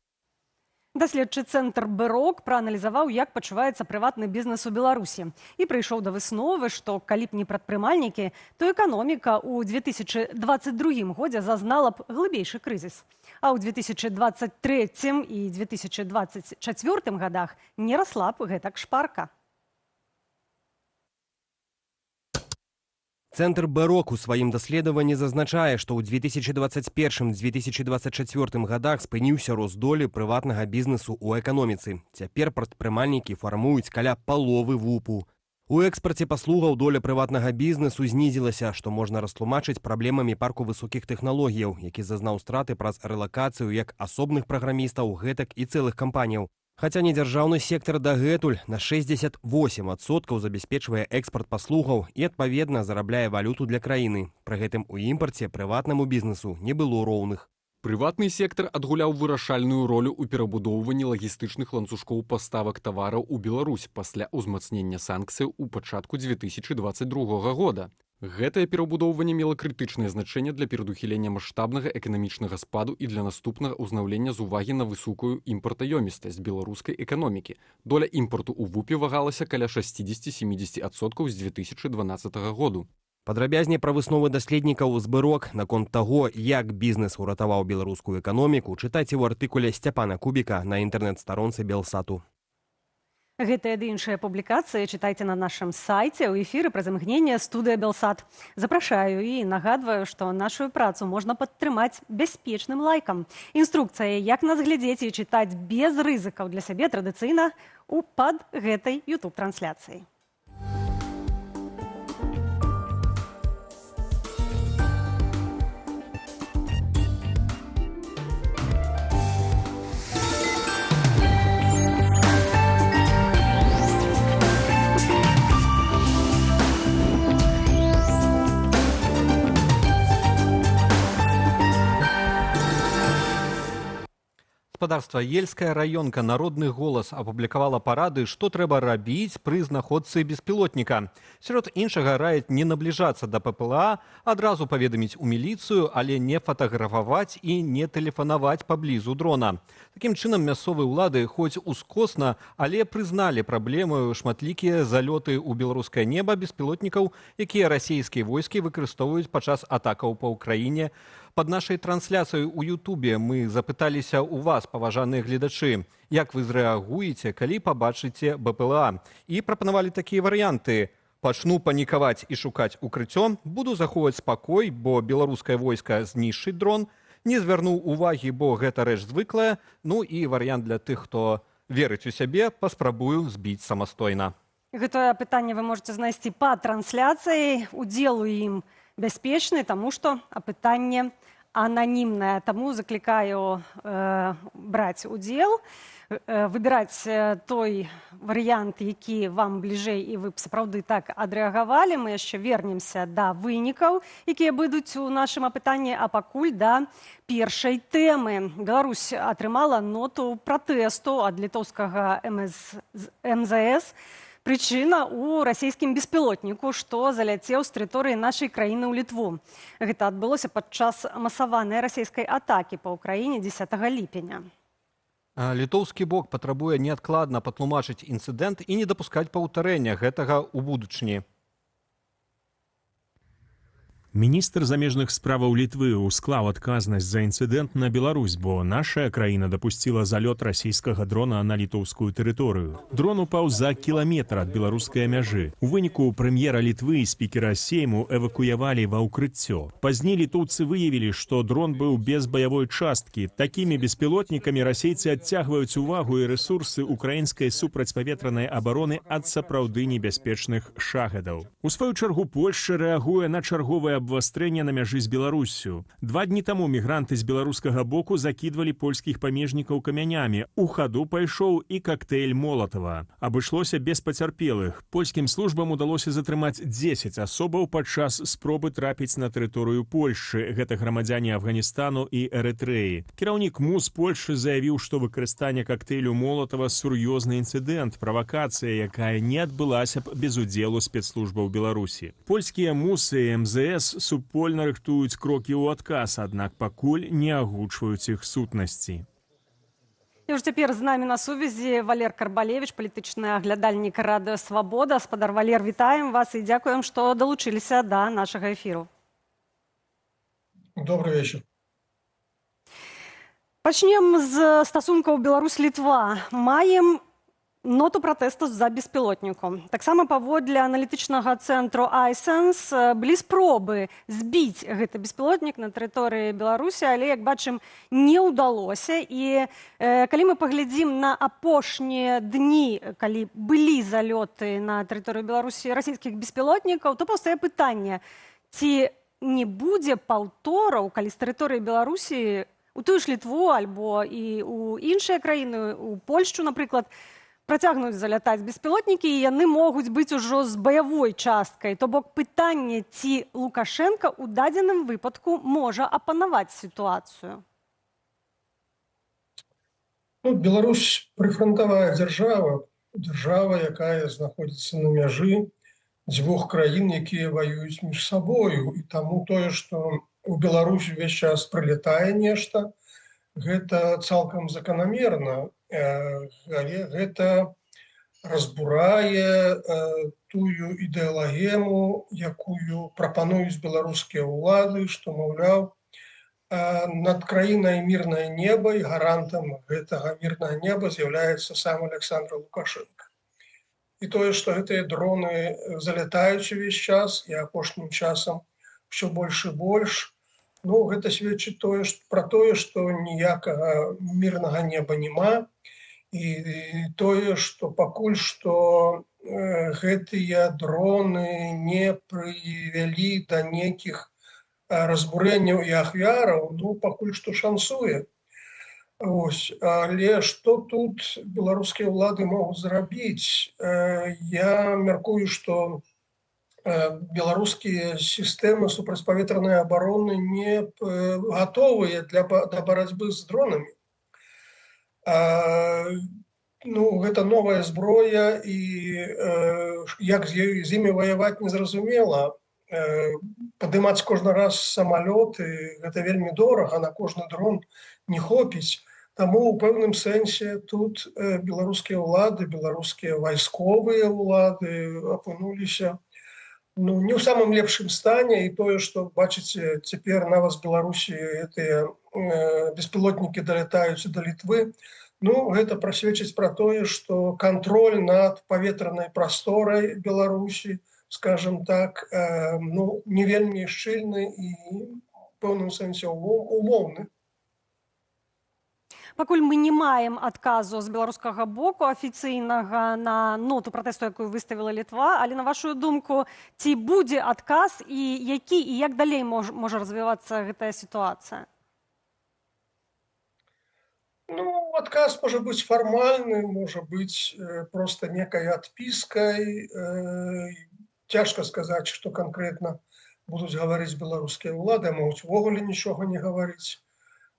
Даследчы цэнтр «Бэрок» прааналізаваў, як пачуваецца прыватны бізнес у Беларусі. І прыйшоў да высновы, што калі б не прадпрымальнікі, то эканоміка ў 2022 годзе зазнала б глыбейшы крызіс. А ў 2023 і 2024 годах не расла б гэтак шпарка. Цэнтр «Бэрок» у сваім даследаванні зазначае, што ў 2021-2024 годах спыніўся рост долі прыватнага бізнесу ў эканоміцы. Цяпер прадпрымальнікі фармуюць каля паловы ВУПу. У экспарце паслугаў доля прыватнага бізнесу знізілася, што можна растлумачыць праблемамі парку высокіх тэхналогіяў, які зазнаў страты праз рэлакацыю як асобных праграмістаў, гэтак і цэлых кампаніяў. Хаця недзяржаўны сектар дагэтуль на 68% забяспечвае экспарт паслугаў і, адпаведна, зарабляе валюту для краіны. Пры гэтым у імпарце прыватнаму бізнесу не было роўных. Прыватны сектар адгуляў вырашальную ролю ў перабудоўванні лагістычных ланцужкоў паставак тавараў у Беларусь пасля ўзмацнення санкцыяў у пачатку 2022 года. Гэтае перабудоўванне мела крытычнае значэнне для перадухілення маштабнага эканамічнага спаду і для наступнага ўзнаўлення з увагі на высокую імпартаёмістасць беларускай эканомікі. Доля імпорту ў ВУПе вагалася каля 60-70% з 2012 году. Падрабязней пра высновы даследнікаў збырок наконт таго, як бізнес уратаваў беларускую эканоміку, чытайце ў артыкуле Сцяпана Кубіка на інтэрнэт-старонцы Белсату. Гэтыя ды іншыя публікацыі чытайце на нашым сайце ў эфіры праз імгненне студыя Белсат. Запрашаю і нагадваю, што нашу працу можна падтрымаць бяспечным лайкам. Інструкцыя, як нас глядзець і чытаць без рызыкаў для сябе традыцыйна пад гэтай YouTube-трансляцыяй. Гаспадарства Ельская раёнка «Народны голас» апублікавала парады, што трэба рабіць пры знаходцы беспілотніка. Сярод іншага раяць не набліжацца да ППЛА, адразу паведаміць у міліцыю, але не фатаграфаваць і не тэлефанаваць паблізу дрона. Такім чынам мясцовыя ўлады хоць ускосна, але прызналі праблему шматлікія залёты ў беларускае неба беспілотнікаў, якія расійскія войскі выкарыстоўваюць падчас атакаў па ўкраіне. Пад нашай трансляцыяй у Ютубе мы запыталіся ў вас, паважаныя гледачы, як вы зрэагуеце, калі пабачыце БПЛА. І прапанавалі такія варыянты. Пачну панікаваць і шукаць укрыццё, буду захоўваць спакой, бо беларускае войска знішчыць дрон, не звярнуў увагі, бо гэта рэч звыклая, ну і варыянт для тых, хто верыць у сябе, паспрабую збіць самастойна. Гэтае пытанне вы можете знайсці па трансляцыі, удзел у ім бяспечны, таму што апытанне ананімнае. Таму заклікаю браць удзел, выбіраць той варыянт, які вам бліжэй і вы б сапраўды так адрэагавалі. Мы яшчэ вернемся да вынікаў, якія будуць у нашым апытанні, а пакуль да першай тэмы. Беларусь атрымала ноту пратэсту ад літоўскага МЗС. Прычына ў расійскім беспілотніку, што заляцеў з тэрыторыі нашай краіны ў Літву. Гэта адбылося падчас масаванай расійскай атакі па ўкраіне 10 ліпеня. Літоўскі бок патрабуе неадкладна патлумачыць інцыдэнт і не дапускаць паўтарэння гэтага ў будучыні. Міністр замежных справаў Літвы усклаў адказнасць за інцыдэнт на Беларусь, бо наша краіна дапусціла залёт расійскага дрона на літоўскую тэрыторыю. Дрон упаў за кіламетр ад беларускай мяжы. У выніку прэм'ера Літвы і спікера Сейму эвакуявалі ва ўкрыццё. Пазней літоўцы выявілі, што дрон быў без баявой часткі. Такімі беспілотнікамі расейцы адцягваюць увагу і рэсурсы украінскай супрацьпаветранай абароны ад сапраўды небяспечных шахедаў. У сваю чаргу Польшча рэагуе на чарговае абвастрэнне на мяжы з Беларуссю. 2 дні таму мігранты з беларускага боку закідвалі польскіх памежнікаў камянямі. У хаду пайшоў і кактэйль Молатава. Абышлося без пацярпелых. Польскім службам удалося затрымаць 10 асобаў падчас спробы трапіць на тэрыторыю Польшчы. Гэта грамадзяне Афганістану і Эрытрэі. Кіраўнік МУС Польшчы заявіў, што выкарыстанне кактэйлю Молатава сур'ёзны інцыдэнт, правакацыя, якая не адбылася б без удзелу спецслужбаў Беларусі. Польскія МУС і МЗС супольна рыхтуюць крокі ў адказ, аднак пакуль не агучваюць іх сутнасці. І ўжо цяпер з намі на сувязі Валер Карбалевіч, палітычны аглядальнік Радыё Свабода. Спадар Валер, вітаем вас і дзякуем, што далучыліся да нашага эфіру. Добрый вечер. Пачнем з стасункаў Беларусь-Літва. Маем ноту пратэсту за беспілотніком. Таксама паводле аналітычнага цэнтру iSense былі спробы збіць гэты беспілотнік на тэрыторыі Беларусі, але, як бачым, не ўдалося. І калі мы паглядзім на апошнія дні, калі былі залёты на тэрыторыю Беларусі расійскіх беспілотнікаў, то паўстае пытанне, ці не будзе паўтораў, калі з тэрыторыі Беларусі у тую ж Літву альбо і ў іншыя краіны, у Польшчу, напрыклад, працягнуць залятаць беспілотнікі, і яны могуць быць ужо з баявой часткай. То бок пытанне, ці Лукашенка ў дадзеным выпадку можа апанаваць сітуацыю? Беларусь прыфронтавая дзяржава, якая знаходзіцца на мяжы. дзвюх краін, якія ваююць між сабою. І таму тое, што у Беларусі ўвесь час прылетае нешта, гэта цалкам заканамерна, але гэта разбурае тую ідэалагему, якую прапануюць беларускія ўлады, што, маўляў, над краінай мірнае неба, і гарантам гэтага мірнага неба з'яўляецца сам Александр Лукашенко. І тое, што гэтыя дроны залятаюць увесь час, і апошнім часам ўсё больш і больш, ну, гэта сведчыць пра тое, што ніякага мірнага неба няма, і тое, што пакуль што гэтыя дроны не прывялі да нейкіх разбурэнняў і ахвяраў, ну, пакуль што шансуе. Ось. Але што тут беларускія ўлады могуць зрабіць? Я мяркую, што беларускія сістэмы супрацьпаветранай абароны не гатовыя да барацьбы з дронамі. Ну, гэта новая зброя, і як з імі ваяваць незразумела. Падымаць кожны раз самалёты, гэта вельмі дорага, на кожны дрон не хопіць. Таму ў пэўным сэнсе тут беларускія ўлады, беларускія вайсковыя ўлады апынуліся не ў самым лепшым стане, і тое, што, бачыце, цяпер нават з Беларусі гэтыя беспілотнікі далятаюць да Літвы, ну, гэта прасведчыць пра тое, што кантроль над паветранай прасторай Беларусі, скажем так, ну, не вельмі шчыльны і ў пэўным сэнсе умоўны. Пакуль мы не маем адказу з беларускага боку афіцыйнага на ноту пратэсту, якую выставіла Літва, але на вашу думку, ці будзе адказ і які і як далей можа развівацца гэтая сітуацыя? Ну, адказ можа быць фармальны, можа быць проста некай адпіскай. Цяжка сказаць, што канкрэтна будуць гаварыць беларускія ўлады, а могуць увогуле нічога не гаварыць.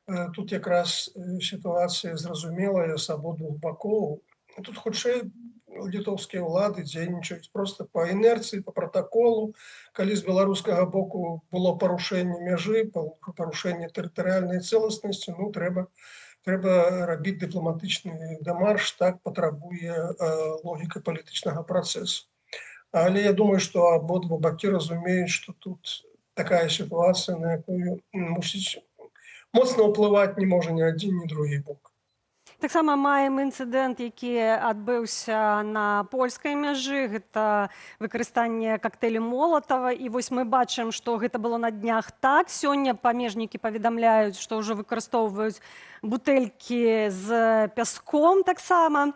Тут якраз сітуацыя зразумелая з абодвух бакоў. Тут хутчэй літоўскія ўлады дзейнічаюць проста па інерцыі, па пратаколу. Калі з беларускага боку было парушэнне мяжы, парушэнне тэрытарыяльнай цэласнасці, ну, трэба рабіць дыпламатычны дэмарш, так патрабуе логіка палітычнага працэсу. Але я думаю, што абодва бакі разумеюць, што тут такая сітуацыя, на якую мусіць моцна ўплываць не можа ні адзін, ні другі бок. Таксама маем інцыдэнт, які адбыўся на польскай мяжы, гэта выкарыстанне кактэйлю Молатава, і вось мы бачым, што гэта было на днях так. Сёння памежнікі паведамляюць, што ўжо выкарыстоўваюць бутэлькі з пяском таксама.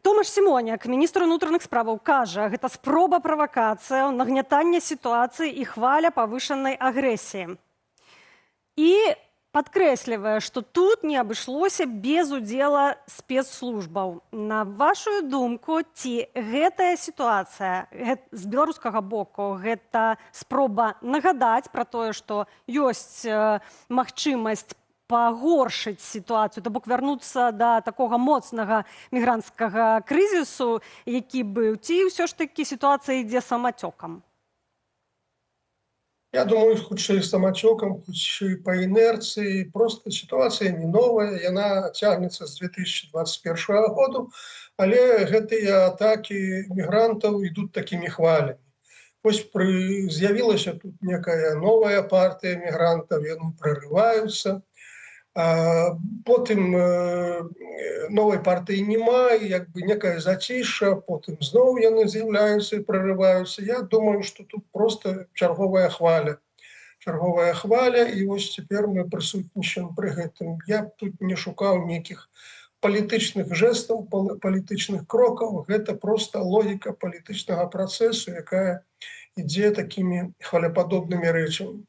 Томаш Сімоняк, міністр унутраных справаў, кажа, гэта спроба правакацыя, нагнятання сітуацыі і хваля павышанай агрэсіі. І падкрэслівае, што тут не абышлося без удзела спецслужбаў. На вашу думку, ці гэтая сітуацыя з беларускага боку, гэта спроба нагадаць пра тое, што ёсць магчымасць пагоршыць сітуацыю, то бок вярнуцца да такога моцнага мігранцкага крызісу, які быў, ці ўсё ж такі сітуацыя ідзе самацёкам? Я думаю, хутчэй самацёкам, хутчэй па інерцыі. Проста сітуацыя не новая, яна цягнецца з 2021 году, але гэтыя атакі мігрантаў ідуць такімі хвалямі. Вось з'явілася тут некая новая партыя мігрантаў, яны прарываюцца. Потым новай партыі няма, як бы некая зацішша, потым зноў яны з'яўляюцца і прарываюцца. Я думаю, што тут проста чарговая хваля. Чарговая хваля, і вось цяпер мы прысутнічаем пры гэтым. Я тут не шукаў нейкіх палітычных жэстаў, палітычных крокаў. Гэта проста логіка палітычнага працэсу, якая ідзе такімі хваляпадобнымі рэчамі.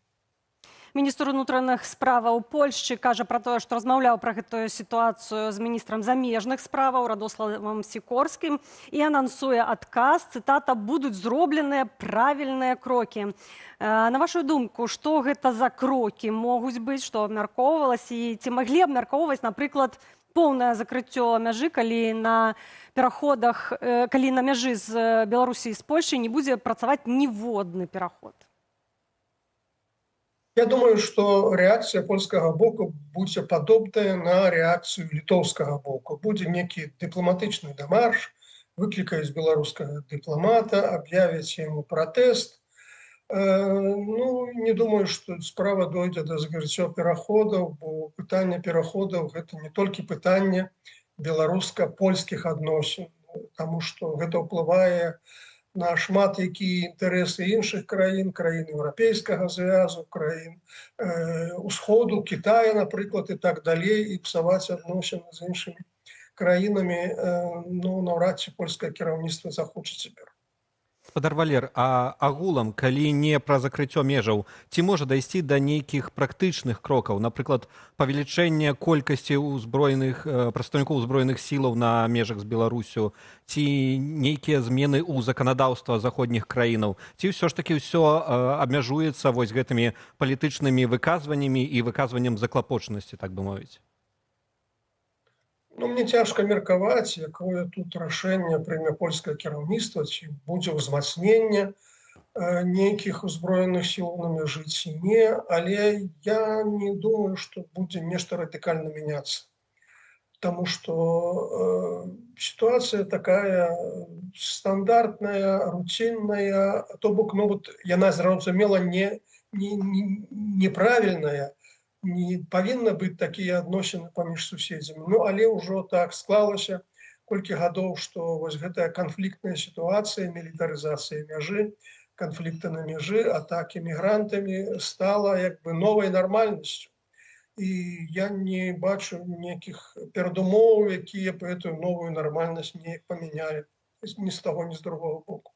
Міністр унутраных справаў Польшчы кажа пра тое, што размаўляў пра гэтую сітуацыю з міністрам замежных справаў Радославам Сікорскім і анансуе адказ, цытата, «будуць зробленыя правільныя крокі». На вашу думку, што гэта за крокі могуць быць, што абмяркоўвалася, і ці маглі абмяркоўваць, напрыклад, поўнае закрыццё мяжы, калі на пераходах, калі на мяжы з Беларусі і з Польшай не будзе працаваць ніводны пераход? Я думаю, что реакция польского боку будет подобная на реакцию литовского боку. Будет некий дипломатичный демарш, выкликают белорусского дипломата, объявить ему протест. Ну, не думаю, что справа дойдет до закрытия переходов, бо питание переходов – это не только питание белорусско-польских отношений, потому что это впливает на шмат які інтарэсы іншых краін, краін Еўрапейскага звязу, краін Усходу, Китая, напрыклад, і так далей, і псаваць адносіны з іншымі краінамі, ну, наўрад ці польскае кіраўніцтва захоча цяпер. Гаспадар Валер, а агулам, калі не пра закрыццё межаў, ці можа дайсці да нейкіх практычных крокаў, напрыклад, павелічэння колькасці прадстаўнікоў узброеных сілаў на межах з Беларусю, ці нейкія змены ў заканадаўства заходніх краінаў, ці ўсё ж такі ўсё абмяжуецца вось гэтымі палітычнымі выказваннямі і выказваннем заклапочанасці, так бы мовіць? Ну, мне цяжка меркаваць, якое тут рашэнне прыме польскае кіраўніцтва, ці будзе ўзмацненне нейкіх узброеных сіл на мяжы ці не, але я не думаю, што будзе нешта радыкальна мяняцца. Потому что ситуация такая стандартная, рутинная, то бок, ну вот яна зразумела неправільная, не павінна быць такія адносіны паміж суседзямі. Ну, але ўжо так склалася колькі гадоў, што вось гэтая канфліктная сітуацыя, мілітарызацыя мяжы, канфлікты на мяжы, атакі мігрантамі стала як бы новай нармальнасцю. І я не бачу нейкіх перадумоў, якія б гэтую новую нармальнасць неяк памянялі ні з таго, ні з другого боку.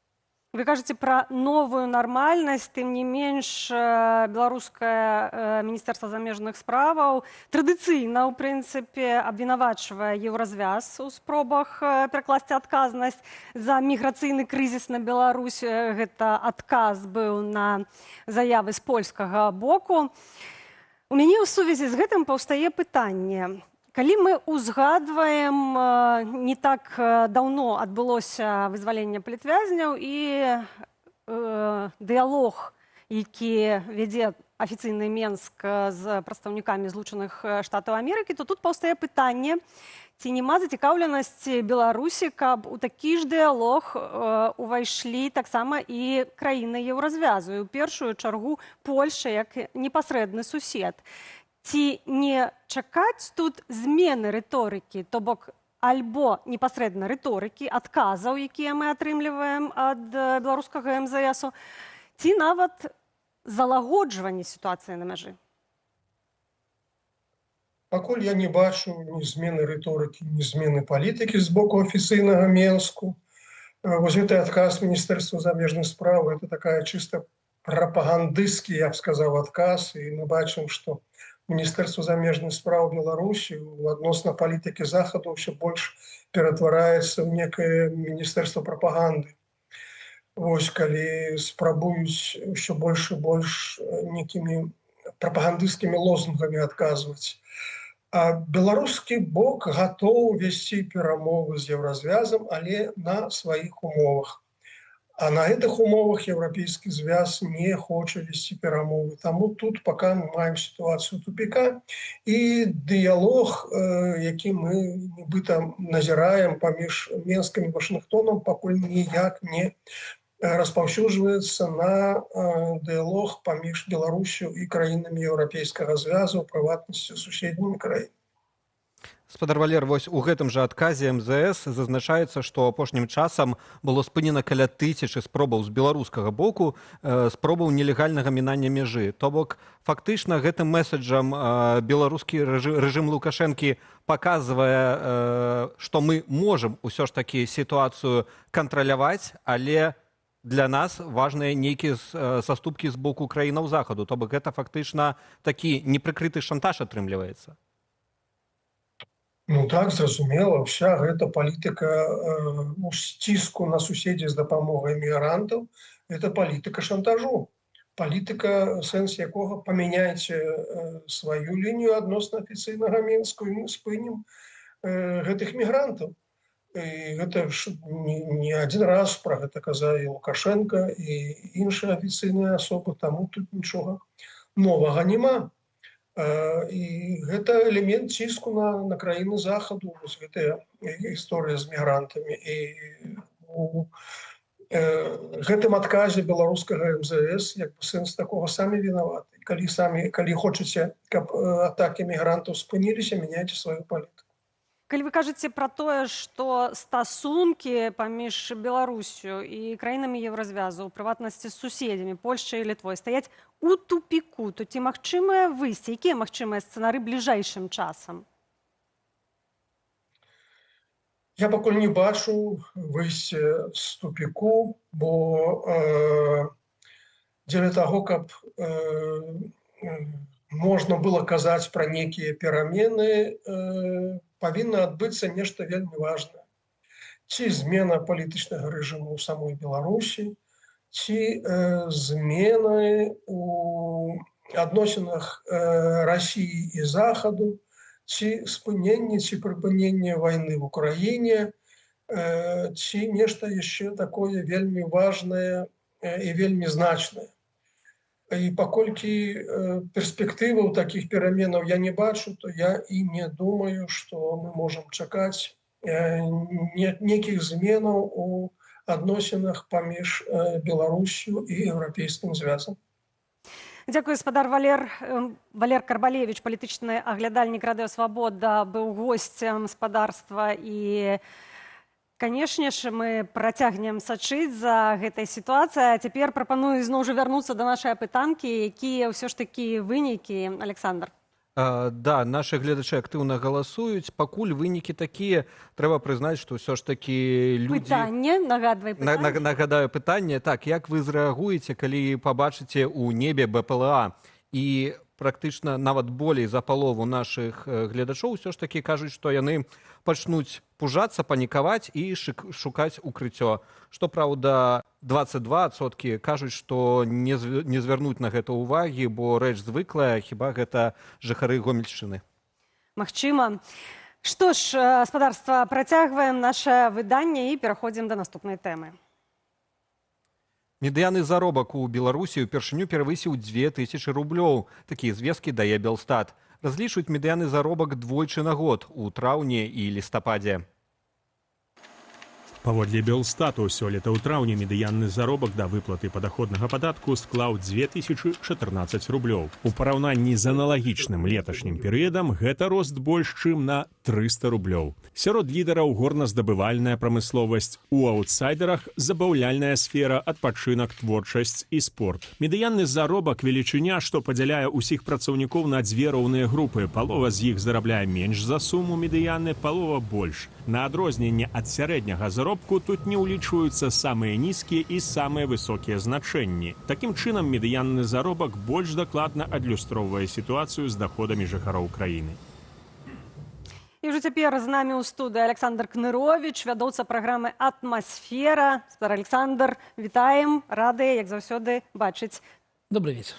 Вы кажаце пра новую нармальнасць, тым не менш беларускае міністэрства замежных справаў традыцыйна, ў прынцыпе, абвінавачвае Еўразвяз у спробах перакласці адказнасць за міграцыйны крызіс на Беларусь. Гэта адказ быў на заявы з польскага боку. У мяне ў сувязі з гэтым паўстае пытанне. Калі мы ўзгадваем, не так даўно адбылося вызваленне палітвязняў і дыялог, які вядзе афіцыйны Менск з прадстаўнікамі Злучаных Штатаў Амерыкі, то тут паўстае пытанне, ці няма зацікаўленасці Беларусі, каб у такі ж дыялог увайшлі таксама і краіны Еўразвязу, і ў першую чаргу Польшча як непасрэдны сусед. Ці не чакаць тут змены рыторыкі, то бок альбо непасрэдна рыторыкі, адказаў, якія мы атрымліваем ад беларускага МЗСу, ці нават залагоджванне сітуацыі на мяжы? Пакуль я не бачу ні змены рыторыкі, ні змены палітыкі з боку афіцыйнага Менску. Вось гэты адказ Міністэрства замежных спраў, это такая чыста прапагандысцкі, я б сказаў, адказ, і мы бачым, што Міністэрства замежных спраў Беларусі адносна палітыкі Захаду ўсё больш ператвараецца ў некае міністэрства прапаганды. Вось калі спрабуюць ўсё больш і больш некімі прапагандысцкімі лозунгамі адказваць. А беларускі бок гатоў весці перамовы з Еўразвязам, але на сваіх умовах. А на гэтых умовах Еўрапейскі звяз не хоча весці перамовы. Таму тут пока мы маем сітуацыю тупіка, і дыялог, які мы нібыта назіраем паміж Менскам і Вашынгтонам, пакуль ніяк не распаўсюджваецца на дыялог паміж Беларусю і краінамі Еўрапейскага звязу, у прыватнасці суседнімі краінамі. Гаспадар Валер, вось у гэтым жа адказе МЗС зазначаецца, што апошнім часам было спынена каля 1000 спробаў з беларускага боку, спробаў нелегальнага мінання мяжы. То бок, фактычна гэтым месаджам беларускі рэжым Лукашэнкі паказвае, што мы можам усё ж такі сітуацыю кантраляваць, але для нас важныя нейкія саступкі з боку краінаў Захаду. То бок, гэта фактычна такі непрыкрыты шантаж атрымліваецца. Ну так, зразумела, вся гэта палітыка сціску на суседзей з дапамогай мігрантаў, это палітыка шантажу. Палітыка, сэнс якога памяняйце сваю лінію адносна афіцыйнага Менску, і мы спынім гэтых мігрантаў. І гэта не адзін раз пра гэта казаў і Лукашенко, і іншыя афіцыйныя асобы, таму тут нічога новага няма. І гэта элемент ціску на краіны захаду, гэтая гісторыя з мігрантамі. І у гэтым адказе беларускага МЗС як бы сэнс такога самі вінаваты. Калі хочаце, каб атакі мігрантаў спыніліся, мяняйце сваю палітыку. Калі вы кажаце пра тое, што стасункі паміж Беларусю і краінамі Еўразвязу, у прыватнасці з суседзямі, Польшчай і Літвой, стаяць у тупіку, то ці магчымае выйсце? Якія магчымыя сцэнары бліжэйшым часам? Я пакуль не бачу выйсце з тупіку, бо дзеля таго, каб можна было казаць пра нейкія перамены, павінна адбыцца нешта вельмі важнае. Ці змена палітычнага рэжыму ў самой Беларусі, ці змены у адносінах Расіі і Захаду, ці спыненне, ці прыпыненне вайны в Украіне, ці нешта яшчэ такое вельмі важнае і вельмі значнае. І паколькі перспектываў такіх пераменаў я не бачу, то я і не думаю, што мы можам чакаць нейкіх зменаў у адносінах паміж Беларусю і Еўрапейскім звязам. Дзякую, гаспадар Валер Карбалевіч, палітычны аглядальнік Радыё Свабода, быў госцем спадарства. І, канешне ж, мы працягнем сачыць за гэтай сітуацыяй. А цяпер прапаную зноў жа вярнуцца да нашай апытанкі, якія ўсё ж такі вынікі, Александр. Да, нашы гледачы актыўна галасуюць. Пакуль вынікі такія, трэба прызнаць, што ўсё ж такі людзі... Пытанне, нагадвай пытанне. Нагадаю пытанне. Так, як вы зрэагуеце, калі пабачыце ў небе БПЛА? І практычна нават болей за палову нашых гледачоў ўсё ж такі кажуць, што яны пачнуць пужацца, панікаваць і шукаць укрыццё. Што, праўда, 22% кажуць, што не звярнуць на гэта ўвагі, бо рэч звыклая, хіба гэта жыхары Гомельшчыны. Магчыма. Што ж, гаспадарства, працягваем наше выданне і пераходзім да наступнай тэмы. Медыяны заробак у Беларусі ўпершыню перавысіў 2000 рублёў. Такія звесткі дае Белстат. Разлічваюць медыяны заробак двойчы на год у траўні і лістападзе. Паводле Белстату, сёлета ў траўні медыянны заробак да выплаты падаходнага падатку склаў 2014 рублёў. У параўнанні з аналагічным леташнім перыядам гэта рост больш чым на 300 рублёў. Сярод лідараў горназдабывальная прамысловасць, у аўтсайдерах забаўляльная сфера, адпачынак, творчасць і спорт. Медыянны заробак велічыня, што падзяляе ўсіх працаўнікоў на дзве роўныя групы. Палова з іх зарабляе менш за суму медыяны, палова больш. На адрозненне ад сярэдняга заробку тут не ўлічваюцца самыя нізкія і самыя высокія значэнні. Такім чынам, медыянны заробак больш дакладна адлюстроўвае сітуацыю з даходамі жыхароў краіны. І ўжо цяпер з намі ў студыі Александр Кныровіч, вядоўца праграмы «Атмасфера». Александр, вітаем, рады, як заўсёды, бачыць. Добрый вечер.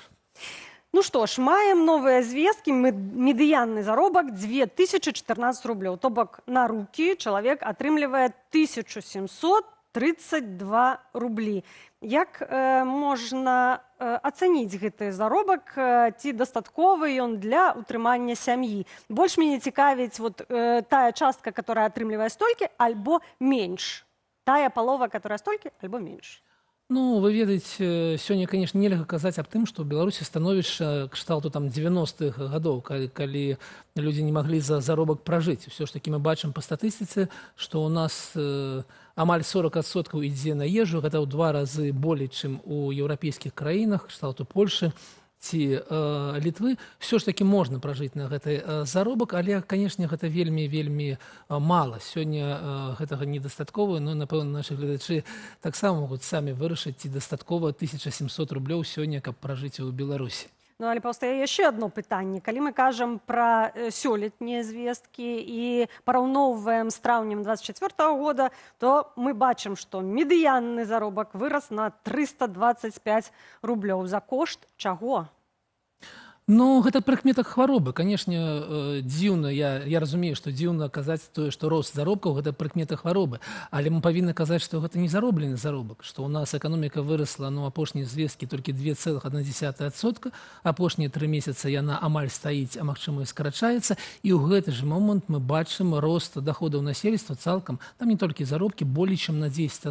Ну што ж, маем новыя звесткі. Медыянны заробак 2014 рублёў. То бок на рукі чалавек атрымлівае 1732 рублі. Як можна ацаніць гэты заробак? Ці дастатковы ён для утрымання сям'і? Больш мяне цікавіць тая частка, которая атрымлівае столькі, альбо менш. Тая палова, которая столькі, альбо менш. Ну, вы ведаеце, сёння, конечно, нельга казаць аб тым, што ў Беларусі становішча кшталту 90-х гадоў, калі людзі не маглі за заробак пражыць. Усё ж такі мы бачым па статыстыцы, што ў нас амаль 40% ідзе на ежу, гэта ў 2 разы болей, чым у еўрапейскіх краінах, кшталту Польшы ці Літвы. Все ж таки можна пражыць на гэты заробак, але, канешне, гэта вельмі мала. Сёння гэтага недастаткова, но, напэўна, нашы гледачы таксама могуць самі вырашыць, ці дастаткова 1700 рублёў сёння, каб пражыць у Беларусі. Ну, але паўстае яшчэ адно пытанне. Калі мы кажам пра сёлетнія звесткі і параўноўваем з траўнем 24 года, то мы бачым, што медыянны заробак вырас на 325 рублёў. За кошт чаго? Ну, гэта прыкмета хваробы. Канешне, дзіўна, я разумею, што дзіўна казаць тое, што рост заробкаў гэта прыкмета хваробы, але мы павінны казаць, што гэта не зароблены заробак, што ў нас эканоміка вырасла, ну, апошнія звесткі толькі 2,1%, апошнія 3 месяцы яна амаль стаіць, а магчыма і скарачаецца, і ў гэты ж момант мы бачым рост даходаў насельніцтва цалкам, там не толькі заробкі, болей чым на 10%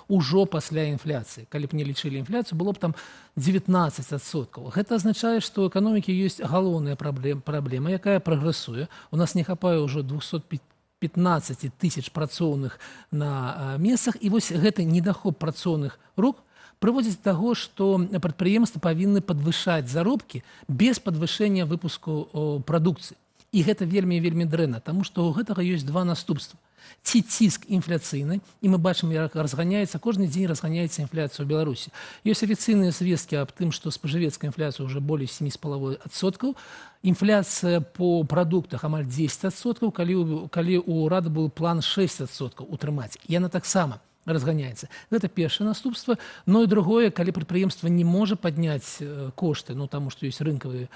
ужо пасля інфляцыі. Калі б не лічылі інфляцыю, было б там 19%. Гэта азначае, што эканоміка ёсць галоўная праблема, якая прагрэсуе. У нас не хапае ўжо 215 тысяч працоўных на месцах, і вось гэты недахоп працоўных рук прыводзіць да таго, што прадпрыемствы павінны падвышаць заробкі без падвышэння выпуску прадукцыі. І гэта вельмі дрэнна, таму што у гэтага ёсць два наступствы. Ці ціск інфляцыйны, і мы бачым, як разганяецца, кожны дзень разганяецца інфляцыя ў Беларусі. Ёсць афіцыйныя звесткі аб тым, што спажывецкая інфляцыя ўжо болей 7,5%, інфляцыя по прадуктах амаль 10%, калі ў ўрада быў план 6% утрымаць. Яна таксама разганяецца. Гэта першае наступства. Ну і другое, калі прадпрыемства не можа падняць кошты, ну таму што ёсць рынкавыя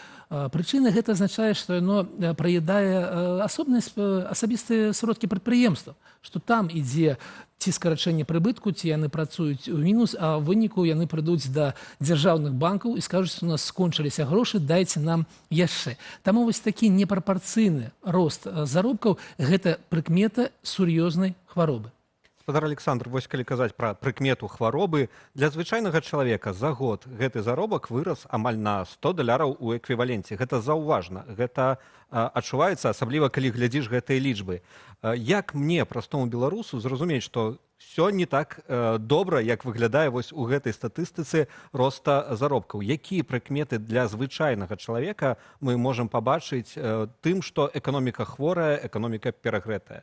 прычыны, гэта азначае, што яно праядае асабістыя сродкі прадпрыемства, што там ідзе ці скарачэнне прыбытку, ці яны працуюць у мінус, а ў выніку яны прыйдуць да дзяржаўных банкаў і скажуць, у нас скончыліся грошы, дайце нам яшчэ. Таму вось такі непрапарцыйны рост заробкаў гэта прыкмета сур'ёзнай хваробы. Гаспадар Александр, вось калі казаць пра прыкмету хваробы, для звычайнага чалавека за год гэты заробак вырас амаль на $100 у эквіваленце. Гэта заўважна, гэта адчуваецца, асабліва калі глядзіш гэтыя лічбы. Як мне, простому беларусу, зразумець, што все не так добра, як выглядае вось у гэтай статыстыцы роста заробкаў? Якія прыкметы для звычайнага чалавека мы можам пабачыць тым, што эканоміка хворая, эканоміка перагрэтая?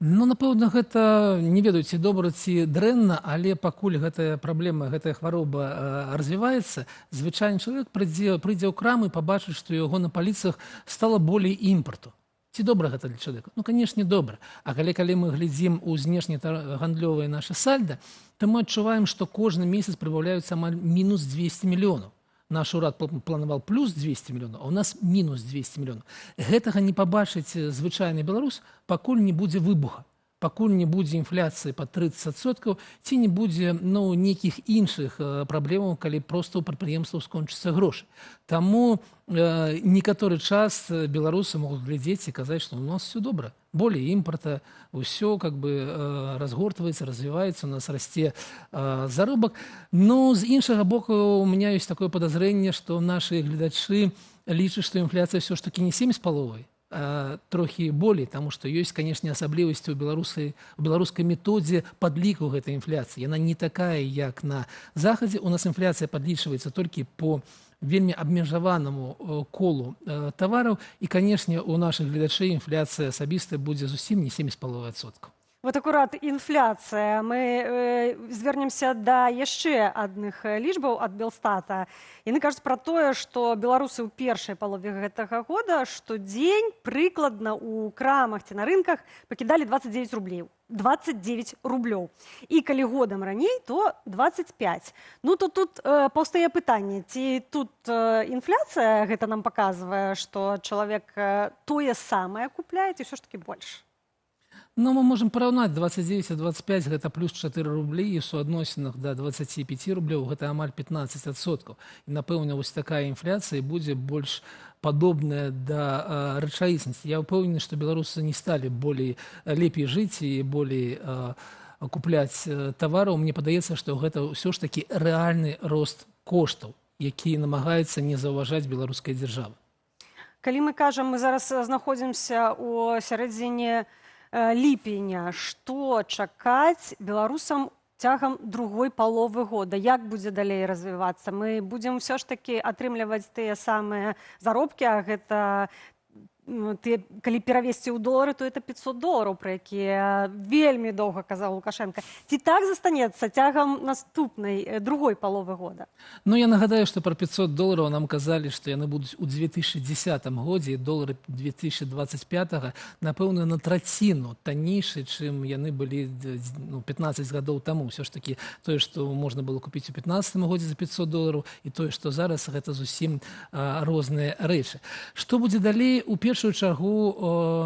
Ну, напэўна, гэта не ведаю, ці добра, ці дрэнна, але пакуль гэтая праблема, гэтая хвароба развіваецца, звычайны чалавек прыйдзе ў краму і пабачыць, што яго на паліцах стала болей імпарту. Ці добра гэта для чалавека? Ну, канешне, добра. А калі мы глядзім у знешнегандлёвае наша сальда, то мы адчуваем, што кожны месяц прыбаўляюцца амаль мінус 200 мільёнаў. Наш урад планаваў плюс 200 мільёнаў, а ў нас мінус 200 мільёнаў. Гэтага не пабачыць звычайны беларус, пакуль не будзе выбуха, пакуль не будзе інфляцыі па 30%, ці не будзе нейкіх іншых праблемаў, калі проста ў прадпрыемстваў скончыцца грошы. Таму некаторы час беларусы могуць глядзець і казаць, што у нас все добра. Болей імпарта, ўсё разгортваецца, развіваецца, у нас расце заробак. Но з іншага боку, у меня ёсць такое падазрэнне, што нашы гледачы лічаць, што інфляцыя ўсё ж такі не 7,5%, а трохі болей, таму што ёсць, канешне, асаблівасці ў беларускай методзе падліку гэтай інфляцыі. Яна не такая, як на захадзе. У нас інфляцыя падлічваецца толькі по вельмі абмежаванаму колу тавараў, і, канешне, у нашых гледачэй інфляцыя асабістая будзе зусім не 7,5%. Вот акурат інфляцыя. Мы звернемся да яшчэ адных лічбаў ад Белстата. Яны кажуць пра тое, што беларусы ў першай палове гэтага года штодзень прыкладна ў крамах ці на рынках пакідалі 29 рублей. 29 рублёў. І калі годам раней, то 25. Ну, то тут паўстае пытанне, ці тут інфляцыя гэта нам паказвае, што чалавек тое самае купляе, ці ўсё ж такі больш? Ну, мы можам параўнаць 29 а 25, гэта плюс 4 рублі, і ў суадносінах да 25 рублёў гэта амаль 15%. І, напэўна, вось такая інфляцыя будзе больш падобная да рэчаіснасці. Я ўпэўнены, што беларусы не сталі лепей жыць і болей купляць тавараў. Мне падаецца, што гэта ўсё ж такі рэальны рост коштаў, які намагаецца не заўважаць беларуская дзяржава. Калі мы кажам, мы зараз знаходзімся ў сярэдзіне ліпеня, што чакаць беларусам цягам другой паловы года? Як будзе далей развівацца? Мы будзем ўсё ж такі атрымліваць тыя самыя заробкі, а гэта калі перавесці ў долары, то это $500, пра якія вельмі доўга казаў Лукашенко. Ці так застанецца цягам наступнай, другой паловы года? Ну, я нагадаю, што пра $500 нам казалі, што яны будуць у 2010 годзе, долары 2025, напэўна, на траціну таннейшыя, чым яны былі 15 гадоў таму. Ўсё ж такі тое, што можна было купіць у 2015 годзе за $500, і тое, што зараз, гэта зусім розныя рэчы. Што будзе далей? У першую чаргу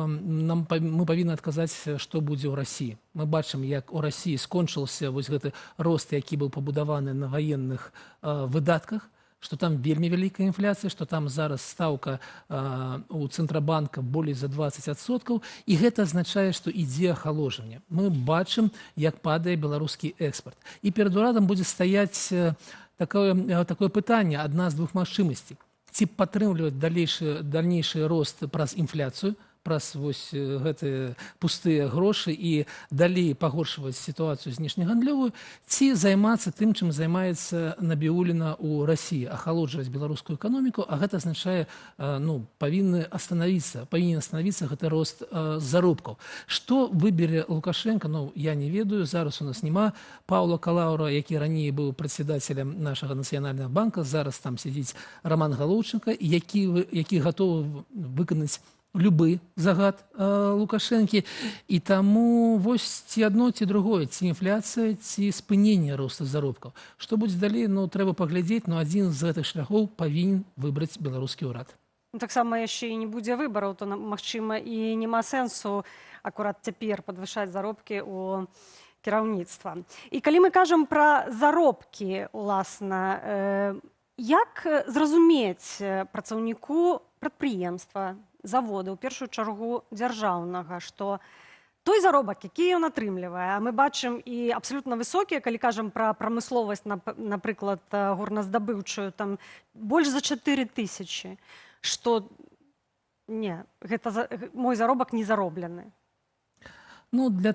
мы павінны адказаць, што будзе ў Расіі. Мы бачым, як у Расіі скончыўся вось гэты рост, які быў пабудаваны на ваенных выдатках, што там вельмі вялікая інфляцыя, што там зараз стаўка у Цэнтрабанка болей за 20%, і гэта азначае, што ідзе ахаложванне. Мы бачым, як падае беларускі экспарт. І перад урадам будзе стаяць такое пытанне, адна з двух магчымасцей. Ці падтрымліваць дальнейшы рост праз інфляцыю, праз вось гэтыя пустыя грошы і далей пагоршваць сітуацыю знешнегандлёвую, ці займацца тым, чым займаецца Набіуліна ў Расіі, ахалоджваць беларускую эканоміку, а гэта азначае, павінен остановіцца гэты рост заробкаў. Што выбере Лукашенко, я не ведаю, зараз у нас няма Паўла Калаўра, які раней быў прадседателем нашага нацыянальнага банка, зараз там сядзіць Роман Галоўченко, які гатовы выканаць любы загад Лукашэнкі. І таму вось ці адно, ці другое, ці інфляцыя, ці спыненне росту заробкаў. Што будзе далей, трэба паглядзець, но адзін з гэтых шляхоў павінен выбраць беларускі ўрад. Таксама яшчэ і не будзе выбараў, то, магчыма, і няма сэнсу акурат цяпер падвышаць заробкі ў кіраўніцтва. І калі мы кажам пра заробкі, уласна, як зразумець працаўніку прадпрыемства, завода, у першую чаргу дзяржаўнага, што той заробак, які ён атрымлівае, а мы бачым і абсалютна высокія, калі кажам пра прамысловасць, напрыклад, горназдабыўчую, там больш за 4000, што мой заробак не зароблены. Для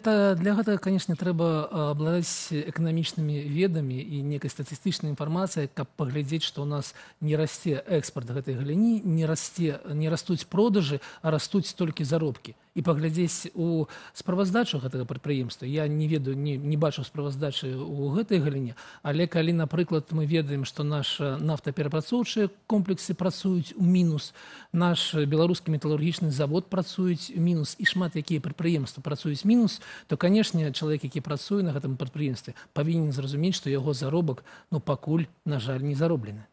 гэтага, канешне, трэба абладаць эканамічнымі ведамі і некай статыстычнай інфармацыяй, каб паглядзець, што ў нас не расце экспарт гэтай галіны, не растуць продажы, а растуць толькі заробкі. І паглядзець у справаздачу гэтага прадпрыемства. Я не ведаю, не бачу справаздачы ў гэтай галіне, але калі, напрыклад, мы ведаем, што наша нафтаперапрацоўчыя комплексы працуюць у мінус, наш беларускі металургічны завод працуюць у мінус, і шмат якія прадпрыемствы працуюць мінус, то, канешне, чалавек, які працуе на гэтым прадпрыемстве, павінен зразумець, што яго заробак, пакуль, на жаль, не зароблены.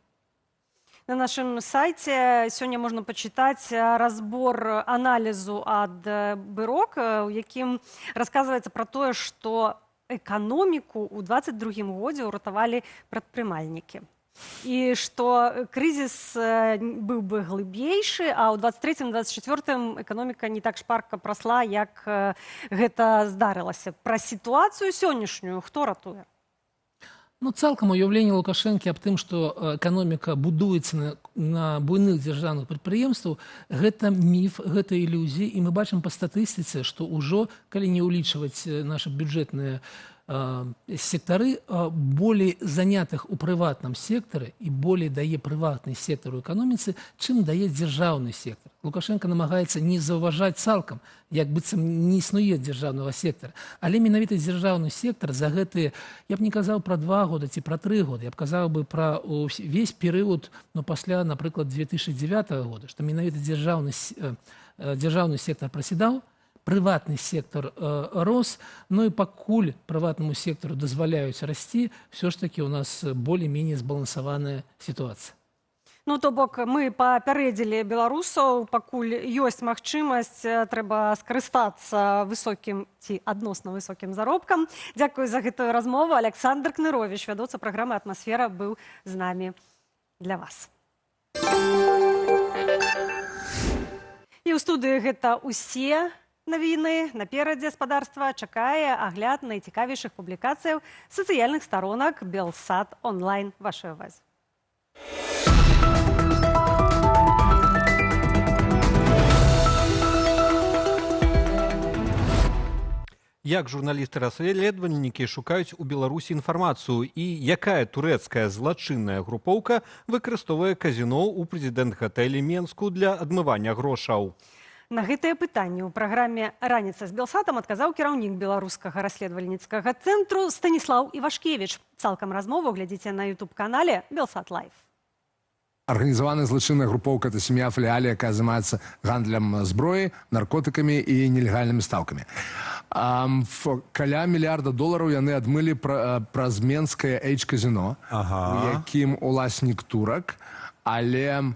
На нашым сайце сёння можна пачытаць разбор аналізу ад Бырок, у якім расказваецца пра тое, што эканоміку ў 2022 годзе ўратавалі прадпрымальнікі. І што крызіс быў бы глыбейшы, а ў 2023-2024 эканоміка не так шпарка прасла, як гэта здарылася. Пра сітуацыю сённяшнюю хто ратуе? Цалкам уяўленне Лукашэнкі аб тым, што эканоміка будуецца на буйных дзяржаўных прадпрыемстваў, гэта міф, гэта ілюзія, і мы бачым па статыстыцы, што ўжо, калі не ўлічваць нашы бюджэтныя сектары, болей занятых у прыватным сектары і болей дае прыватны сектар у эканоміцы, чым дае дзяржаўны сектар. Лукашенко намагаецца не заўважаць цалкам, як быццам не існуе дзяржаўнага сектара. Але менавіта дзяржаўны сектар за гэтыя, я б не казаў пра 2 года ці пра 3 года, я б казаў бы пра ўвесь перыяд, пасля, напрыклад, 2009 года, што менавіта дзяржаўны сектар прасідаў, прыватны сектор рос, і пакуль прыватнаму сектару дазваляюць расці, все ж таки у нас болей-меней збалансаваная сітуацыя. То бок, мы папярэдзілі беларусаў, пакуль ёсць магчымасць, трэба скарыстацца высокім ці адносна высокім заробкам. Дзякую за гэтую размову. Александр Кнырович, вядоца праграмы «Атмасфера», быў з намі для вас. І ў студыі гэта ўсе навіны. Наперадзе спадарства чакае агляд найцікавейшых публікацыяў сацыяльных сторонак Белсат онлайн. Вашай увазе. Як журналісты-расследавальнікі шукаюць у Беларусі інфармацыю і якая турэцкая злачынная групоўка выкарыстоўвае казіно ў прэзідэнт-гатэлі Менску для адмывання грошаў? На гэтае пытанне ў праграме «Раніца з Белсатам» адказаў кіраўнік беларускага расследавальніцкага цэнтру Станіслаў Івашкевіч. Цалкам размову глядзіце на YouTube-канале «Белсат Лайв». Организованная злочинная групповка – это семья филиале, которая занимается гандлем зброи, наркотиками и нелегальными ставками. Каля $1 мільярда яны адмылі праз Менскае H-казино, у якім уласнік турак, але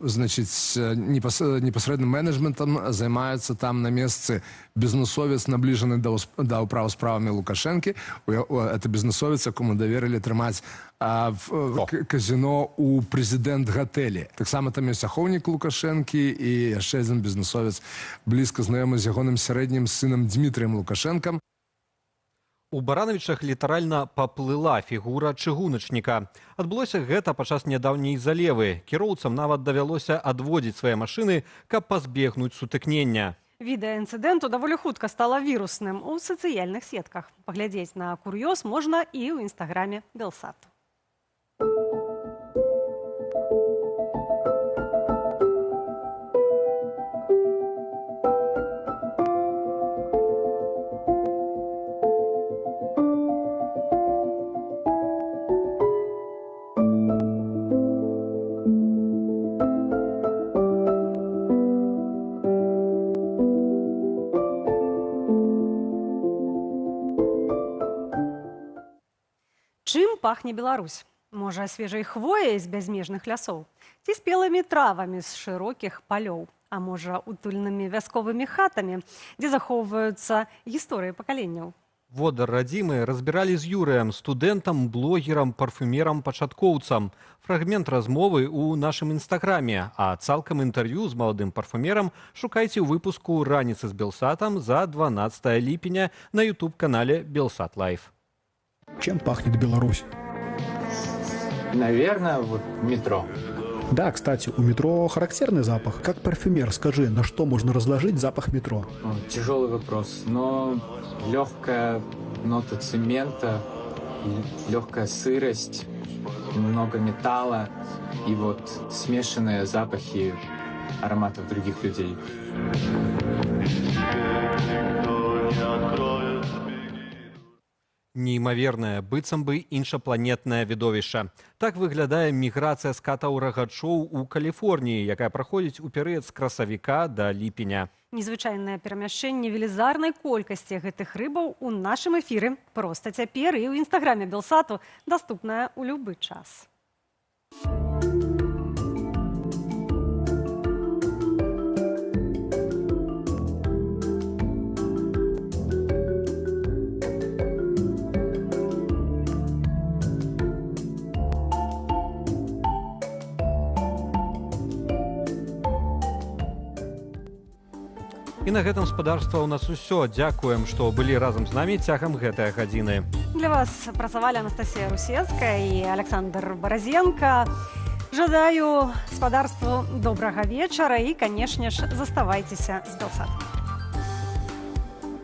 значит, непосредным менеджментом займаюцца там на месцы бізнесовец, наближаны да ўправы справамі Лукашэнкі. Это бізнесовец, якому даверылі трымаць казино у прэзідэнт-гатэлі. Таксама там ёсць ахоўнік Лукашэнкі і яшчэ адзін бізнесовец, блізка знаёмы з ягоным сярэднім сынам Дмітрыем Лукашэнкам. У Барановичах літаральна паплыла фігура чыгуначніка. Адбылося гэта падчас нядаўняй залевы. Кіроўцам нават давялося адводзіць свае машыны, каб пазбегнуць сутыкнення. Відэа інцыдэнту даволі хутка стала вірусным у сацыяльных сетках. Паглядзець на кур'ёз можна і ў інстаграме Белсат. Чым пахне Беларусь? Можа, свежай хвояй з бязмежных лясоў? Ці спелымі травамі з шырокіх палёў? А можа, утульнымі вясковымі хатамі, дзе захоўваюцца гісторыі пакаленняў? Водар радзімы разбіралі з Юрыем, студэнтам, блогерам, парфюмерам, пачаткоўцам. Фрагмент размовы ў нашым інстаграме, а цалкам інтэрв'ю з маладым парфумерам шукайце ў выпуску «Раніцы з Белсатам» за 12 ліпеня на YouTube-канале «Белсат Лайв». Чем пахнет Беларусь? Наверное, вот метро. Да, кстати, у метро характерный запах. Как парфюмер, скажи, на что можно разложить запах метро? Тяжелый вопрос, но легкая нота цемента, легкая сырость, много металла и вот смешанные запахи ароматов других людей. Неймавернае, быццам бы іншапланетнае відовішча. Так выглядае міграцыя скатаў-рагачоў у Каліфорніі, якая праходзіць у перыяд з красавіка да ліпеня. Незвычайнае перамяшчэнне велізарнай колькасці гэтых рыбаў у нашым эфіры проста цяпер і ў інстаграме Белсату даступная ў любы час. І на гэтым спадарства ў нас усё. Дзякуем, што былі разам з намі цягам гэтае гадзіны. Для вас працавалі Анастасія Русецкая і Александр Баразенко. Жадаю спадарству добрага вечара і, канешне ж, заставайцеся з Белсатам.